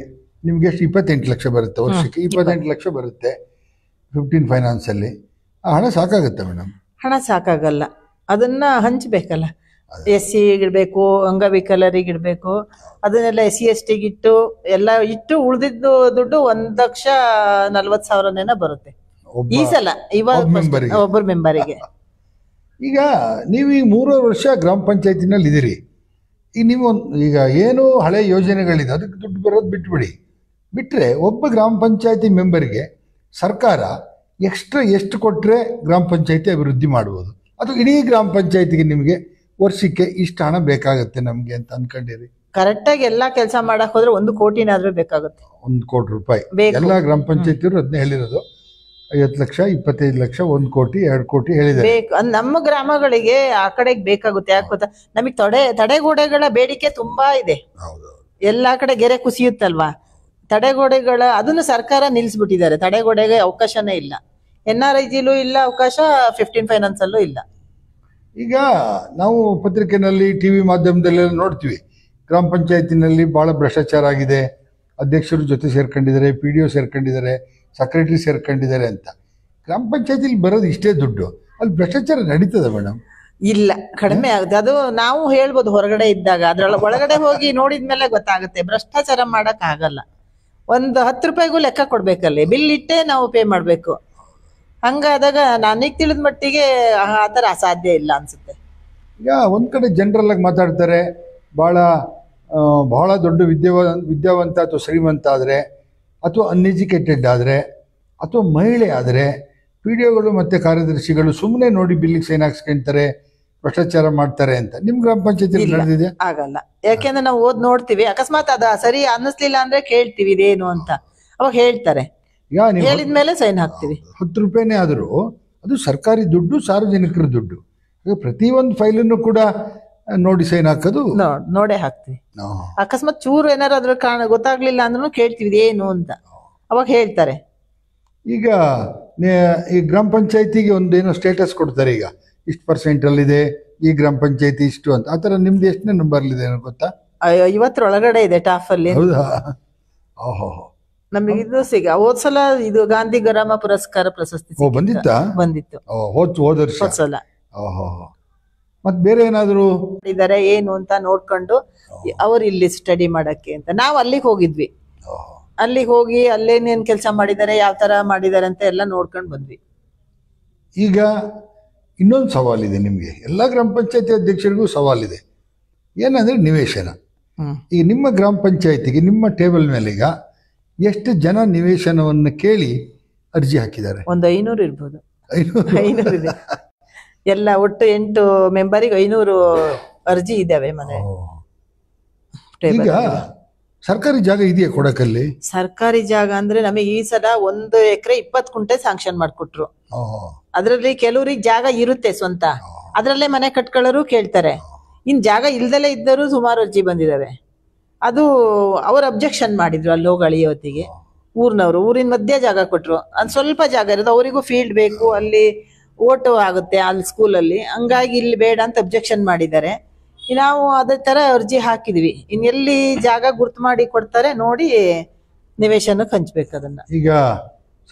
ನಿಮ್ಗೆ ಎಷ್ಟು 28 ಲಕ್ಷ ಬರುತ್ತೆ ವರ್ಷಕ್ಕೆ? 28 ಲಕ್ಷ ಬರುತ್ತೆ 15 ಫೈನಾನ್ಸಲ್ಲಿ. ಆ ಹಣ ಸಾಕಾಗುತ್ತೆ ಮೇಡಮ್? ಹಣ ಸಾಕಾಗಲ್ಲ, ಅದನ್ನ ಹಂಚ್ಬೇಕಲ್ಲ. SC ಇಡ್ಬೇಕು, ಅಂಗವಿಕಲರಿಗೆ ಇಡ್ಬೇಕು, ಅದನ್ನೆಲ್ಲ SC ST ಇಟ್ಟು ಎಲ್ಲ ಇಟ್ಟು ಉಳಿದಿದ್ದು ದುಡ್ಡು 1,40,000 ಬರುತ್ತೆ ಈ ಸಲ. ಇವಾಗ ಒಬ್ಬರು ಮೆಂಬರಿಗೆ. ಈಗ ನೀವು ಈ 3 ವರ್ಷ ಗ್ರಾಮ ಪಂಚಾಯತಿನಲ್ಲಿ ಇದ್ದೀರಿ. ಈಗ ನೀವು ಈಗ ಏನು ಹಳೆ ಯೋಜನೆಗಳಿದೆ ಅದಕ್ಕೆ ದುಡ್ಡು ಬರೋದು ಬಿಟ್ಟರೆ ಒಬ್ಬ ಗ್ರಾಮ ಪಂಚಾಯತಿ ಮೆಂಬರ್ಗೆ ಸರ್ಕಾರ ಎಕ್ಸ್ಟ್ರಾ ಎಷ್ಟು ಕೊಟ್ಟರೆ ಗ್ರಾಮ ಪಂಚಾಯತಿ ಅಭಿವೃದ್ಧಿ ಮಾಡ್ಬೋದು? ಅದು ಇಡೀ ಗ್ರಾಮ ಪಂಚಾಯತಿಗೆ ನಿಮಗೆ ವರ್ಷಕ್ಕೆ ಇಷ್ಟು ಹಣ ಬೇಕಾಗುತ್ತೆ ನಮಗೆ ಅಂತ ಅನ್ಕೊಂಡಿರಿ? ಕರೆಕ್ಟಾಗಿ ಎಲ್ಲ ಕೆಲಸ ಮಾಡಕ್ ಹೋದ್ರೆ 1 ಕೋಟಿನಾದ್ರೂ ಬೇಕಾಗುತ್ತೆ. 1 ಕೋಟಿ ರೂಪಾಯಿ ಎಲ್ಲ ಗ್ರಾಮ ಪಂಚಾಯತಿಯವರು ಅದನ್ನೇ ಹೇಳಿರೋದು. 50 ಲಕ್ಷ, 25 ಲಕ್ಷ, 1 ಕೋಟಿ, 2 ಕೋಟಿ ಹೇಳಿದ್ದಾರೆ. ನಮ್ಮ ಗ್ರಾಮಗಳಿಗೆ ಆ ಕಡೆಗೆ ಬೇಕಾಗುತ್ತೆ. ಯಾಕೆ ಗೊತ್ತಾ, ನಮಗೆ ತಡೆಗೋಡೆಗಳ ಬೇಡಿಕೆ ತುಂಬಾ ಇದೆ. ಎಲ್ಲಾ ಕಡೆ ಗೆರೆ ಕುಸಿಯುತ್ತಲ್ವಾ, ತಡೆಗೋಡೆಗಳ ಅದನ್ನು ಸರ್ಕಾರ ನಿಲ್ಸ್ಬಿಟ್ಟಿದ್ದಾರೆ. ತಡೆಗೋಡೆಗೆ ಅವಕಾಶನೇ ಇಲ್ಲ. NRIGಲೂ ಇಲ್ಲ ಅವಕಾಶ, 15 ಫೈನಾನ್ಸ್ ಅಲ್ಲೂ ಇಲ್ಲ. ಈಗ ನಾವು ಪತ್ರಿಕೆನಲ್ಲಿ, TV ಮಾಧ್ಯಮದಲ್ಲೆಲ್ಲ ನೋಡ್ತೀವಿ, ಗ್ರಾಮ ಪಂಚಾಯತಿನಲ್ಲಿ ಬಹಳ ಭ್ರಷ್ಟಾಚಾರ ಆಗಿದೆ, ಅಧ್ಯಕ್ಷರು ಜೊತೆ ಸೇರ್ಕೊಂಡಿದ್ದಾರೆ, PDO ಸೇರ್ಕೊಂಡಿದ್ದಾರೆ, ಸೆಕ್ರೆಟರಿ ಸೇರ್ಕೊಂಡಿದ್ದಾರೆ ಅಂತ. ಗ್ರಾಮ ಪಂಚಾಯತಿಲಿ ಬರೋದು ಇಷ್ಟೇ ದುಡ್ಡು, ಅಲ್ಲಿ ಭ್ರಷ್ಟಾಚಾರ ನಡೀತದೆ ಮೇಡಮ್? ಇಲ್ಲ, ಕಡಿಮೆ ಆಗುತ್ತೆ. ಅದು ನಾವು ಹೇಳ್ಬೋದು ಹೊರಗಡೆ ಇದ್ದಾಗ, ಒಳಗಡೆ ಹೋಗಿ ನೋಡಿದ್ಮೇಲೆ ಗೊತ್ತಾಗುತ್ತೆ. ಭ್ರಷ್ಟಾಚಾರ ಮಾಡಕ್ ಆಗಲ್ಲ. ಒಂದು 10 ರೂಪಾಯಿಗೂ ಲೆಕ್ಕ ಕೊಡ್ಬೇಕಲ್ಲಿ, ಬಿಲ್ ಇಟ್ಟೇ ನಾವು ಪೇ ಮಾಡ್ಬೇಕು. ಹಂಗಾದಾಗ ನನಗೆ ತಿಳಿದ ಮಟ್ಟಿಗೆ ಆತರ ಅಸಾಧ್ಯ ಇಲ್ಲ ಅನ್ಸುತ್ತೆ. ಈಗ ಒಂದ್ ಕಡೆ ಜನರಲ್ ಆಗಿ ಮಾತಾಡ್ತಾರೆ, ಬಹಳ ದೊಡ್ಡ ವಿದ್ಯಾವಂತ ಅಥವಾ ಶ್ರೀಮಂತ ಆದರೆ, ಅಥವಾ ಅನ್ಎಜುಕೇಟೆಡ್ ಆದರೆ, ಅಥವಾ ಮಹಿಳೆ ಆದರೆ PDOಗಳು ಮತ್ತು ಕಾರ್ಯದರ್ಶಿಗಳು ಸುಮ್ಮನೆ ನೋಡಿ ಬಿಲ್ಲಿಗೆ ಸೈನ್ ಹಾಕ್ಸ್ಕೊಂತಾರೆ, ಭ್ರಷ್ಟಾಚಾರ ಮಾಡ್ತಾರೆ ಅಂತ. ನಿಮ್ ಗ್ರಾಮ ಪಂಚಾಯತಿ ನಡೆದಿದೆ? ಆಗಲ್ಲ, ಯಾಕೆಂದ್ರೆ ನಾವು ಓದ್ ನೋಡ್ತೀವಿ. ಅಕಸ್ಮಾತ್ ಅದ ಸರಿ ಅನ್ನಿಸ್ಲಿಲ್ಲ ಅಂದ್ರೆ ಕೇಳ್ತೀವಿ ಇದೇನು ಅಂತ, ಅವಾಗ ಹೇಳ್ತಾರೆ. ಹೇಳಿದ್ಮೇಲೆ ಸೈನ್ ಹಾಕ್ತಿವಿ. 10 ರೂಪಾಯಿನೇ ಆದರೂ ಅದು ಸರ್ಕಾರಿ ದುಡ್ಡು, ಸಾರ್ವಜನಿಕರ ದುಡ್ಡು. ಪ್ರತಿಯೊಂದು ಫೈಲನ್ನು ಕೂಡ ನೋಡಿ ಸೈನ್ ಹಾಕೋದು ನೋಡೇ ಹಾಕ್ತಿವಿ. ಅಕಸ್ಮಾತ್ ಚೂರು ಏನಾರು ಅದ್ರ ಗೊತ್ತಾಗ್ಲಿಲ್ಲ ಅಂದ್ರೂ ಕೇಳ್ತೀವಿ ಏನು ಅಂತ, ಅವಾಗ ಹೇಳ್ತಾರೆ. ಈಗ ಈ ಗ್ರಾಮ ಪಂಚಾಯತಿಗೆ ಒಂದೇನೋ ಸ್ಟೇಟಸ್ ಕೊಡ್ತಾರೆ, ಈಗ ಇಷ್ಟು % ಈ ಗ್ರಾಮ ಪಂಚಾಯತಿ ಇಷ್ಟು ಅಂತ. ಆತರ ನಿಮ್ದು ಎಷ್ಟನೇ ನಂಬರ್ಲಿದೆ ಗೊತ್ತಾ? 50 ಒಳಗಡೆ ಇದೆ ಟಾಪ್ ಅಲ್ಲಿ. ಹೌದಾ? ಓಹೋ, ನಮಗೆ ಇದು ಹೋದ್ಸಲ ಇದು ಗಾಂಧಿ ಗ್ರಾಮ ಪುರಸ್ಕಾರ ಪ್ರಶಸ್ತಿ ಬಂದಿತ್ತು ಹೋದ ವರ್ಷ. ಮತ್ ಬೇರೆ ಏನಾದ್ರು ಇದಾರೆ ಏನು ಅಂತ ನೋಡ್ಕೊಂಡು ಅವ್ರು ಇಲ್ಲಿ ಸ್ಟಡಿ ಮಾಡಕ್ಕೆ ಅಂತ ನಾವು ಅಲ್ಲಿಗೆ ಹೋಗಿದ್ವಿ. ಅಲ್ಲಿಗೆ ಹೋಗಿ ಅಲ್ಲೇನೇನ್ ಕೆಲಸ ಮಾಡಿದ್ದಾರೆ, ಯಾವ ತರ ಮಾಡಿದ್ದಾರೆ ಅಂತ ಎಲ್ಲ ನೋಡ್ಕೊಂಡು ಬಂದ್ವಿ. ಈಗ ಇನ್ನೊಂದು ಸವಾಲಿದೆ ನಿಮ್ಗೆ, ಎಲ್ಲಾ ಗ್ರಾಮ ಪಂಚಾಯತಿ ಅಧ್ಯಕ್ಷರಿಗೂ ಸವಾಲಿದೆ. ಏನಂದ್ರೆ ನಿವೇಶನ. ಈಗ ನಿಮ್ಮ ಗ್ರಾಮ ಪಂಚಾಯತಿಗೆ ನಿಮ್ಮ ಟೇಬಲ್ ಮೇಲೆ ಈಗ ಎಷ್ಟು ಜನ ನಿವೇಶನವನ್ನು ಕೇಳಿ ಅರ್ಜಿ ಹಾಕಿದ್ದಾರೆ? ಒಂದು 500 ಇರ್ಬೋದು. 500 ಇದೆ. ಎಲ್ಲ ಒಟ್ಟು 8 ಮೆಂಬರಿಗೆ 500 ಅರ್ಜಿ ಇದಾವೆ ಮನೆ. ಈಗ ಸರ್ಕಾರಿ ಜಾಗ ಇದೆಯಾ ಕೊಡಕಲ್ಲಿ? ಸರ್ಕಾರಿ ಜಾಗ ಅಂದ್ರೆ ನಮಗೆ ಈ ಸಲ 1 ಎಕರೆ 20 ಗುಂಟೆ ಸ್ಯಾಂಕ್ಷನ್ ಮಾಡ್ಕೊಟ್ರು. ಅದ್ರಲ್ಲಿ ಕೆಲವ್ರಿಗೆ ಜಾಗ ಇರುತ್ತೆ ಸ್ವಂತ, ಅದ್ರಲ್ಲೇ ಮನೆ ಕಟ್ಕೊಳ್ಳೋರು ಕೇಳ್ತಾರೆ. ಇನ್ ಜಾಗ ಇಲ್ದಲೇ ಇದ್ದರೂ ಸುಮಾರು ಅರ್ಜಿ ಬಂದಿದಾವೆ. ಅದು ಅವ್ರ ಅಬ್ಜೆಕ್ಷನ್ ಮಾಡಿದ್ರು ಅಲ್ಲಿ ಹೋಗಿ ಹೊತ್ತಿಗೆ. ಊರಿನವರು ಊರಿನ ಮಧ್ಯೆ ಜಾಗ ಕೊಟ್ರು. ಅದು ಸ್ವಲ್ಪ ಜಾಗ ಇರೋದು, ಅವರಿಗೂ ಫೀಲ್ಡ್ ಬೇಕು, ಅಲ್ಲಿ ಓಟು ಆಗುತ್ತೆ ಅಲ್ಲಿ ಸ್ಕೂಲಲ್ಲಿ, ಹಂಗಾಗಿ ಇಲ್ಲಿ ಬೇಡ ಅಂತ ಅಬ್ಜೆಕ್ಷನ್ ಮಾಡಿದ್ದಾರೆ. ನಾವು ಅದೇ ತರ ಅರ್ಜಿ ಹಾಕಿದ್ವಿ. ಎಲ್ಲಿ ಜಾಗ ಗುರ್ತು ಮಾಡಿ ಕೊಡ್ತಾರೆ ನೋಡಿ ನಿವೇಶನಕ್ಕೆ ಹಂಚ್ಬೇಕು ಅದನ್ನ. ಈಗ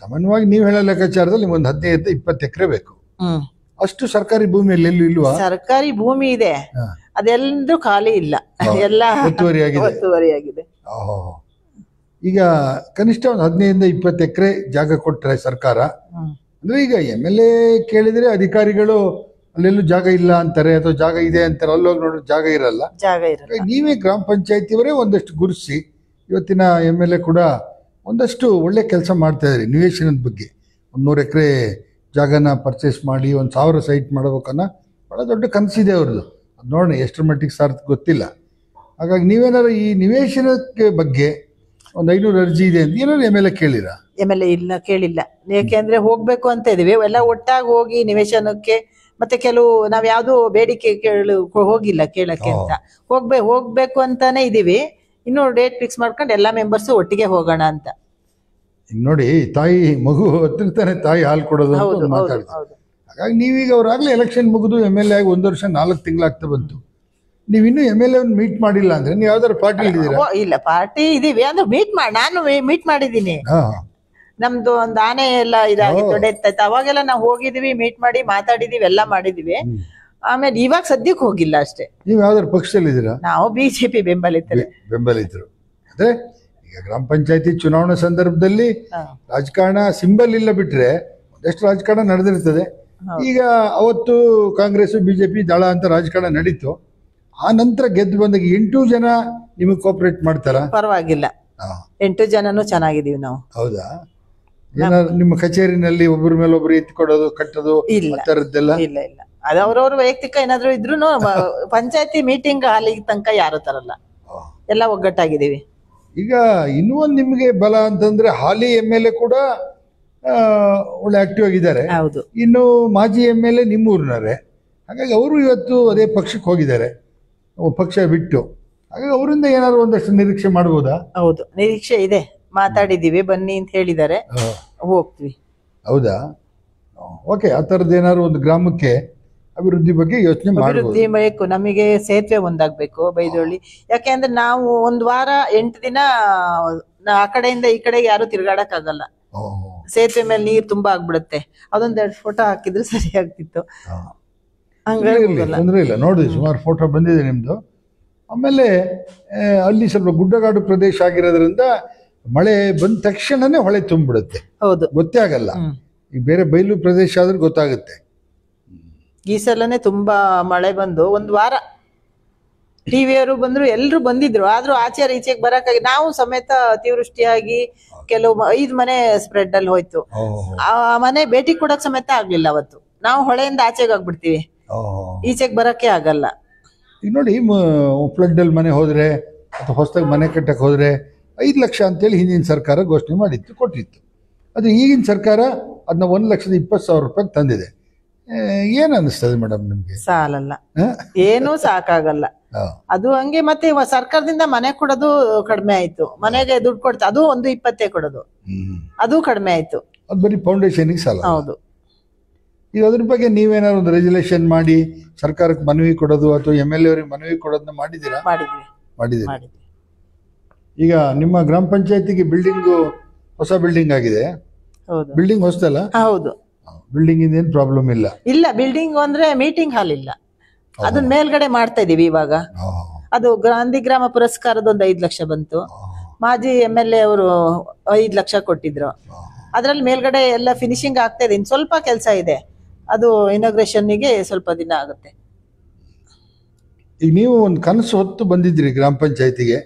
ಸಾಮಾನ್ಯವಾಗಿ ನೀವು ಹೇಳೋ ಲೆಕ್ಕಾಚಾರದಲ್ಲಿ ಒಂದು 15-20 ಎಕರೆ ಬೇಕು. ಅಷ್ಟು ಸರ್ಕಾರಿ ಭೂಮಿಯಲ್ಲಿ ಎಲ್ಲೂ ಇಲ್ವಾ? ಸರ್ಕಾರಿ ಭೂಮಿ ಇದೆ, ಅದೆಲ್ಲೂ ಖಾಲಿ ಇಲ್ಲ, ಎಲ್ಲ ಒತ್ತುವರಿಯಾಗಿದೆ. ಓಹೋ. ಈಗ ಕನಿಷ್ಠ ಒಂದು 15-20 ಎಕರೆ ಜಾಗ ಕೊಟ್ಟರೆ ಸರ್ಕಾರ, ಅಂದ್ರೆ ಈಗ MLA ಕೇಳಿದ್ರೆ ಅಧಿಕಾರಿಗಳು ಅಲ್ಲೆಲ್ಲೂ ಜಾಗ ಇಲ್ಲ ಅಂತಾರೆ ಅಥವಾ ಜಾಗ ಇದೆ ಅಂತಾರೆ, ಅಲ್ಲೋಗಿ ನೋಡಿದ್ರೆ ಜಾಗ ಇರಲ್ಲ. ನೀವೇ ಗ್ರಾಮ ಪಂಚಾಯತಿಯವರೇ ಒಂದಷ್ಟು ಗುರುಸಿ ಇವತ್ತಿನ MLA ಕೂಡ ಒಂದಷ್ಟು ಒಳ್ಳೆ ಕೆಲಸ ಮಾಡ್ತಾ ಇದ್ರಿ ನಿವೇಶನದ ಬಗ್ಗೆ. 100 ಎಕರೆ ಜಾಗನ ಪರ್ಚೇಸ್ ಮಾಡಿ 1000 ಸೈಟ್ ಮಾಡ್ಬೇಕನ್ನ ಬಹಳ ದೊಡ್ಡ ಕನಸಿದೆ ಅವ್ರದ್ದು. ಅದು ನೋಡೋಣ ಎಷ್ಟರ ಮಟ್ಟಿಗೆ ಸಾರ್ಥ ಗೊತ್ತಿಲ್ಲ. ಹಾಗಾಗಿ ನೀವೇನಾದ್ರು ಈ ನಿವೇಶನಕ್ಕೆ ಬಗ್ಗೆ ಒಂದು 500 ಅರ್ಜಿ ಇದೆ ಅಂತ ಏನಾದ್ರು MLA ಕೇಳಿರಾ? MLA ಇಲ್ಲ, ಕೇಳಿಲ್ಲ. ಯಾಕೆಂದ್ರೆ ಹೋಗ್ಬೇಕು ಅಂತ ಇದೀವಿ ಎಲ್ಲ ಒಟ್ಟಾಗಿ ಹೋಗಿ ನಿವೇಶನಕ್ಕೆ. ಮತ್ತೆ ಕೆಲವು ನಾವ್ ಯಾವ್ದು ಬೇಡಿಕೆ ಹೋಗಿಲ್ಲ ಕೇಳಕ್ಕೆ ಅಂತ. ಹೋಗ್ಬೇಕು ಅಂತಾನೆ ಇದೀವಿ. ಇನ್ನು ಡೇಟ್ ಫಿಕ್ಸ್ ಮಾಡ್ಕೊಂಡು ಎಲ್ಲಾ ಮೆಂಬರ್ಸ್ ಒಟ್ಟಿಗೆ ಹೋಗೋಣ ಅಂತ. ಈಗ ನೋಡಿ, ತಾಯಿ ಮಗು ಹತ್ತಿರ್ತಾನೆ ತಾಯಿ ಹಾಲು ಕೊಡೋದು ಅಂತ ಮಾತಾಡ್ತಾರೆ. ಹಾಗಾಗಿ ನೀವೀಗ ಅವ್ರಾಗ್ಲೇ ಎಲೆಕ್ಷನ್ ಮುಗಿದು MLA ಆಗಿ 1 ವರ್ಷ 4 ತಿಂಗಳಾಗ್ತಾ ಬಂತು. ನೀವಿನ್ನೂ MLA ಮೀಟ್ ಮಾಡಿಲ್ಲ ಅಂದ್ರೆ ನೀವು ಯಾವ್ದಾದ್ರು ಪಾರ್ಟಿ ಇದ್ದೀರಾ? ಇಲ್ಲ, ಪಾರ್ಟಿ ಇದೀವಿ ಅಂದ್ರೆ ನಾನು ಮೀಟ್ ಮಾಡಿದೀನಿ. ನಮ್ದು ಒಂದು ಆನೆ ಎಲ್ಲ ಇದಾಗಿತ್ತು, ಡೆತ್ ಆಯ್ತು. ಅವಾಗೆಲ್ಲ ನಾವು ಹೋಗಿದೀವಿ, ಮೀಟ್ ಮಾಡಿ ಮಾತಾಡಿದೀವಿ, ಎಲ್ಲ ಮಾಡಿದೀವಿ. ಆಮೇಲೆ ಇವಾಗ ಸದ್ಯಕ್ಕೆ ಹೋಗಿಲ್ಲ ಅಷ್ಟೇ. ನೀವು ಯಾವ್ದಾದ್ರು ಪಕ್ಷದಲ್ಲಿ ಇದ್ದೀರಾ? ನಾವು BJP ಬೆಂಬಲಿತರು. ಅದೇ ಈಗ ಗ್ರಾಮ ಪಂಚಾಯತಿ ಚುನಾವಣೆ ಸಂದರ್ಭದಲ್ಲಿ ರಾಜಕಾರಣ ಸಿಂಬಲ್ ಇಲ್ಲ ಬಿಟ್ರೆ ಒಂದಷ್ಟು ರಾಜಕಾರಣ ನಡೆದಿರ್ತದೆ. ಈಗ ಅವತ್ತು ಕಾಂಗ್ರೆಸ್ BJP ದಳ ಅಂತ ರಾಜಕಾರಣ ನಡೀತು. ಆ ನಂತರ ಗೆದ್ದು ಬಂದಾಗ 8 ಜನ ನಿಮಗೆ ಕೋಆಪರೇಟ್ ಮಾಡ್ತಾರ? ಪರವಾಗಿಲ್ಲ, 8 ಜನನು ಚೆನ್ನಾಗಿದೀವಿ ನಾವು. ಹೌದಾ? ಏನಾದ್ರು ನಿಮ್ಮ ಕಚೇರಿನಲ್ಲಿ ಒಬ್ಬರ ಮೇಲೆ ಒಬ್ರು ಎತ್ಕೊಡೋದು ಕಟ್ಟೋದು ಇಲ್ಲ ಇಲ್ಲ. ಅದು ಅವ್ರವ್ರ ವೈಯಕ್ತಿಕ ಏನಾದ್ರು ಇದ್ರು ಪಂಚಾಯತಿ ಮೀಟಿಂಗ್ ಹಾಲಿಗೆ ತನಕ ಯಾರು ತರಲ್ಲ, ಎಲ್ಲ ಒಗ್ಗಟ್ಟಾಗಿದ್ದೀವಿ. ಈಗ ಇನ್ನೂ ಒಂದು ನಿಮ್ಗೆ ಬಲ ಅಂತಂದ್ರೆ ಹಾಲಿ MLA ಕೂಡ ಒಳ್ಳೆ ಆಕ್ಟಿವ್ ಆಗಿದ್ದಾರೆ. ಹೌದು. ಇನ್ನು ಮಾಜಿ MLA ನಿಮ್ಮೂರಿನವರೇ, ಹಾಗಾಗಿ ಅವರು ಇವತ್ತು ಅದೇ ಪಕ್ಷಕ್ಕೆ ಹೋಗಿದ್ದಾರೆ, ಪಕ್ಷ ಬಿಟ್ಟು. ಹಾಗಾಗಿ ಅವರಿಂದ ಏನಾದ್ರು ಒಂದಷ್ಟು ನಿರೀಕ್ಷೆ ಮಾಡ್ಬೋದಾ? ಹೌದು, ನಿರೀಕ್ಷೆ ಇದೆ. ಮಾತಾಡಿದೀವಿ, ಬನ್ನಿ ಅಂತ ಹೇಳಿದ್ದಾರೆ, ಹೋಗ್ತೀವಿ. ಹೌದಾ? ಓಕೆ. ಆ ಥರದ್ದು ಏನಾದ್ರು ಒಂದು ಗ್ರಾಮಕ್ಕೆ ಅಭಿವೃದ್ಧಿ ಬಗ್ಗೆ ಯೋಚನೆ ಅಭಿವೃದ್ಧಿ ಬೇಕು. ನಮಗೆ ಸೇತುವೆ ಒಂದಾಗ್ಬೇಕು ಬೈದೊಳ್ಳಿ. ಯಾಕೆಂದ್ರೆ ನಾವು 1 ವಾರ 8 ದಿನ ಆ ಕಡೆಯಿಂದ ಈ ಕಡೆಗೆ ಯಾರು ತಿರ್ಗಾಡಕ್ ಆಗಲ್ಲ. ಸೇತುವೆ ಮೇಲೆ ನೀರ್ ತುಂಬಾ ಆಗ್ಬಿಡುತ್ತೆ. ಅದೊಂದೆರಡು ಫೋಟೋ ಹಾಕಿದ್ರೆ ಸರಿ ಆಗ್ತಿತ್ತು. ತೊಂದ್ರೆ ಇಲ್ಲ, ನೋಡಿ ಸುಮಾರು ಫೋಟೋ ಬಂದಿದೆ ನಿಮ್ದು. ಆಮೇಲೆ ಅಲ್ಲಿ ಸ್ವಲ್ಪ ಗುಡ್ಡಗಾಡು ಪ್ರದೇಶ ಆಗಿರೋದ್ರಿಂದ ಮಳೆ ಬಂದ ತಕ್ಷಣನೇ ಹೊಳೆ ತುಂಬಿಡುತ್ತೆ. ಹೌದು, ಗೊತ್ತೇ ಆಗಲ್ಲ. ಈಗ ಬೇರೆ ಬಯಲು ಪ್ರದೇಶ ಆದ್ರೆ ಗೊತ್ತಾಗುತ್ತೆ. ಈ ಸಲನೇ ತುಂಬಾ ಮಳೆ ಬಂದು 1 ವಾರ ಟಿವಿಯವರು ಬಂದ್ರು, ಎಲ್ರು ಬಂದಿದ್ರು. ಆದ್ರೂ ಆಚೆ ಈಚೆಗೆ ಬರಕ್ಕಾಗಿ ನಾವು ಸಮೇತ ಅತಿವೃಷ್ಟಿಯಾಗಿ ಕೆಲವು 5 ಮನೆ ಸ್ಪ್ರೆಡ್ ಅಲ್ಲಿ ಹೋಯ್ತು. ಆ ಮನೆ ಭೇಟಿ ಕೊಡಕ್ ಸಮೇತ ಆಗ್ಲಿಲ್ಲ ಅವತ್ತು. ನಾವು ಹೊಳೆಯಿಂದ ಆಚೆಗೆ ಆಗ್ಬಿಡ್ತೀವಿ, ಈಚೆಗೆ ಬರಕ್ಕೆ ಆಗಲ್ಲ. ಈಗ ನೋಡಿ, ಫ್ಲಡ್ ಅಲ್ಲಿ ಮನೆ ಹೋದ್ರೆ ಅಥವಾ ಹೊಸದಾಗಿ ಮನೆ ಕಟ್ಟಕ್ಕೆ ಹೋದ್ರೆ 5 ಲಕ್ಷ ಅಂತೇಳಿ ಹಿಂದಿನ ಸರ್ಕಾರ ಘೋಷಣೆ ಮಾಡಿತ್ತು, ಕೊಟ್ಟಿತ್ತು. ಅದು ಈಗಿನ ಸರ್ಕಾರ ಅದನ್ನ 1,20,000 ರೂಪಾಯಿಗೆ ತಂದಿದೆ. ಏನ್ ಅನಿಸ್ತದೆ ಮೇಡಮ್ ನಿಮ್ಗೆ? ಸಾಲಲ್ಲ, ಏನೂ ಸಾಕಾಗಲ್ಲ. ಅದು ಹಂಗೆ. ಮತ್ತೆ ಸರ್ಕಾರದಿಂದ ಮನೆ ಕೊಡೋದು ಕಡಿಮೆ ಆಯ್ತು. ಮನೆಗೆ ದುಡ್ಡು ಕೊಡ್ತಾ ಅದು 1,20 ಕೊಡೋದು, ಅದು ಕಡಿಮೆ ಆಯ್ತು. ಅದು ಬರೀ ಫೌಂಡೇಶನ್ಗೆ ಸಾಲ. ಹೌದು. ಈಗ ಅದ್ರ ಬಗ್ಗೆ ನೀವೇನಾದ್ರು ಒಂದು ರೆಜುಲೇಷನ್ ಮಾಡಿ ಸರ್ಕಾರಕ್ಕೆ ಮನವಿ ಕೊಡೋದು ಅಥವಾ MLA ಅವರಿಗೆ ಮನವಿ ಕೊಡೋದನ್ನ ಮಾಡಿದ್ದೀರಾ? ಮಾಡಿದ್ದೀರಿ. ಈಗ ನಿಮ್ಮ ಗ್ರಾಮ ಪಂಚಾಯತಿಗೆ ಬಿಲ್ಡಿಂಗು ಹೊಸ ಬಿಲ್ಡಿಂಗ್ ಆಗಿದೆ. ಬಿಲ್ಡಿಂಗ್ ಹೊಸದಲ್ಲ? ಹೌದು. ಬಿಲ್ಡಿಂಗ್ ಏನ್ ಪ್ರಾಬ್ಲಮ್ ಇಲ್ಲ? ಇಲ್ಲ, ಬಿಲ್ಡಿಂಗ್ ಅಂದ್ರೆ ಮೀಟಿಂಗ್ ಹಾಲ್ ಇಲ್ಲ. ಅದನ್ನ ಮೇಲ್ಗಡೆ ಮಾಡ್ತಾ ಇದೀವಿ ಇವಾಗ. ಅದು ಗಾಂಧಿ ಗ್ರಾಮ ಪುರಸ್ಕಾರದ 5 ಲಕ್ಷ ಬಂತು. ಮಾಜಿ MLA ಅವರು 5 ಲಕ್ಷ ಕೊಟ್ಟಿದ್ರು. ಅದ್ರಲ್ಲಿ ಮೇಲ್ಗಡೆ ಎಲ್ಲ ಫಿನಿಶಿಂಗ್ ಆಗ್ತಾ ಇದೆ. ಇನ್ ಸ್ವಲ್ಪ ಕೆಲಸ ಇದೆ. ಅದು ಇನಾಗ್ರೇಷನ್ಗೆ ಸ್ವಲ್ಪ ದಿನ ಆಗುತ್ತೆ. ಈಗ ನೀವು ಒಂದು ಕನಸು ಹೊತ್ತು ಬಂದಿದ್ರಿ ಗ್ರಾಮ ಪಂಚಾಯತಿಗೆ.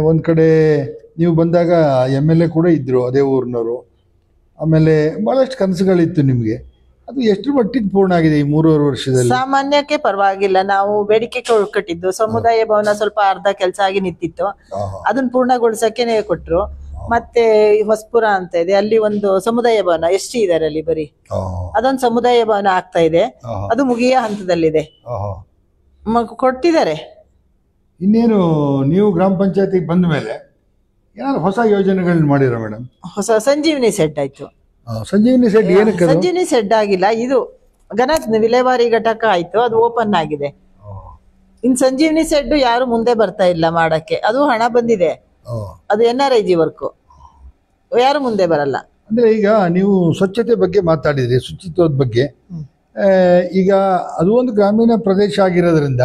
ಒಂದ್ ಕಡೆ ನೀವು ಬಂದಾಗ MLA ಕೂಡ ಇದ್ರು, ಅದೇ ಊರಿನವರು. ಆಮೇಲೆ ಬಹಳಷ್ಟು ಕನಸುಗಳಿತ್ತು ನಿಮ್ಗೆ. ಅದು ಎಷ್ಟು ಮಟ್ಟಿಗೆ ಪೂರ್ಣ ಆಗಿದೆ ಈ 3.5 ವರ್ಷದಲ್ಲಿ? ಸಾಮಾನ್ಯಕ್ಕೆ ಪರವಾಗಿಲ್ಲ. ನಾವು ಬೇಡಿಕೆ ಕಟ್ಟಿದ್ದು ಸಮುದಾಯ ಭವನ ಸ್ವಲ್ಪ ಅರ್ಧ ಕೆಲಸ ಆಗಿ ನಿಂತಿತ್ತು, ಅದನ್ನ ಪೂರ್ಣಗೊಳಿಸಕ್ಕೆ ಕೊಟ್ರು. ಮತ್ತೆ ಹೊಸಪುರ ಅಂತ ಇದೆ, ಅಲ್ಲಿ ಒಂದು ಸಮುದಾಯ ಭವನ ST ಇದಾರೆ ಅಲ್ಲಿ ಬರೀ, ಅದೊಂದು ಸಮುದಾಯ ಭವನ ಆಗ್ತಾ ಇದೆ. ಅದು ಮುಗಿಯ ಹಂತದಲ್ಲಿದೆ, ಕೊಟ್ಟಿದ್ದಾರೆ. ಇನ್ನೇನು ನೀವು ಗ್ರಾಮ ಪಂಚಾಯತಿಗೆ ಬಂದ ಮೇಲೆ ಏನಾದ್ರು ಹೊಸ ಯೋಜನೆಗಳನ್ನ ಮಾಡಿರೋ ಮೇಡಮ್? ಹೊಸ ಸಂಜೀವಿನಿ ಸೆಡ್ ಆಯ್ತು. ಸಂಜೀವಿನಿ ಸೆಡ್ ಏನಕ್ಕೆ? ಸಂಜೀವಿನಿ ಸೆಡ್ ಆಗಿಲ್ಲ, ಇದು ಘನ ವಿಲೇವಾರಿ ಘಟಕ ಆಯ್ತು, ಅದು ಓಪನ್ ಆಗಿದೆ. ಇನ್ ಸಂಜೀವಿನಿ ಸೆಡ್ ಯಾರು ಮುಂದೆ ಬರ್ತಾ ಇಲ್ಲ ಮಾಡಕ್ಕೆ. ಅದು ಹಣ ಬಂದಿದೆ, ಅದು NRIG ವರ್ಕ್, ಯಾರು ಮುಂದೆ ಬರಲ್ಲ. ಅಂದ್ರೆ ಈಗ ನೀವು ಸ್ವಚ್ಛತೆ ಬಗ್ಗೆ ಮಾತಾಡಿದ್ರಿ, ಶುಚಿತ್ವದ ಬಗ್ಗೆ. ಈಗ ಅದು ಒಂದು ಗ್ರಾಮೀಣ ಪ್ರದೇಶ ಆಗಿರೋದ್ರಿಂದ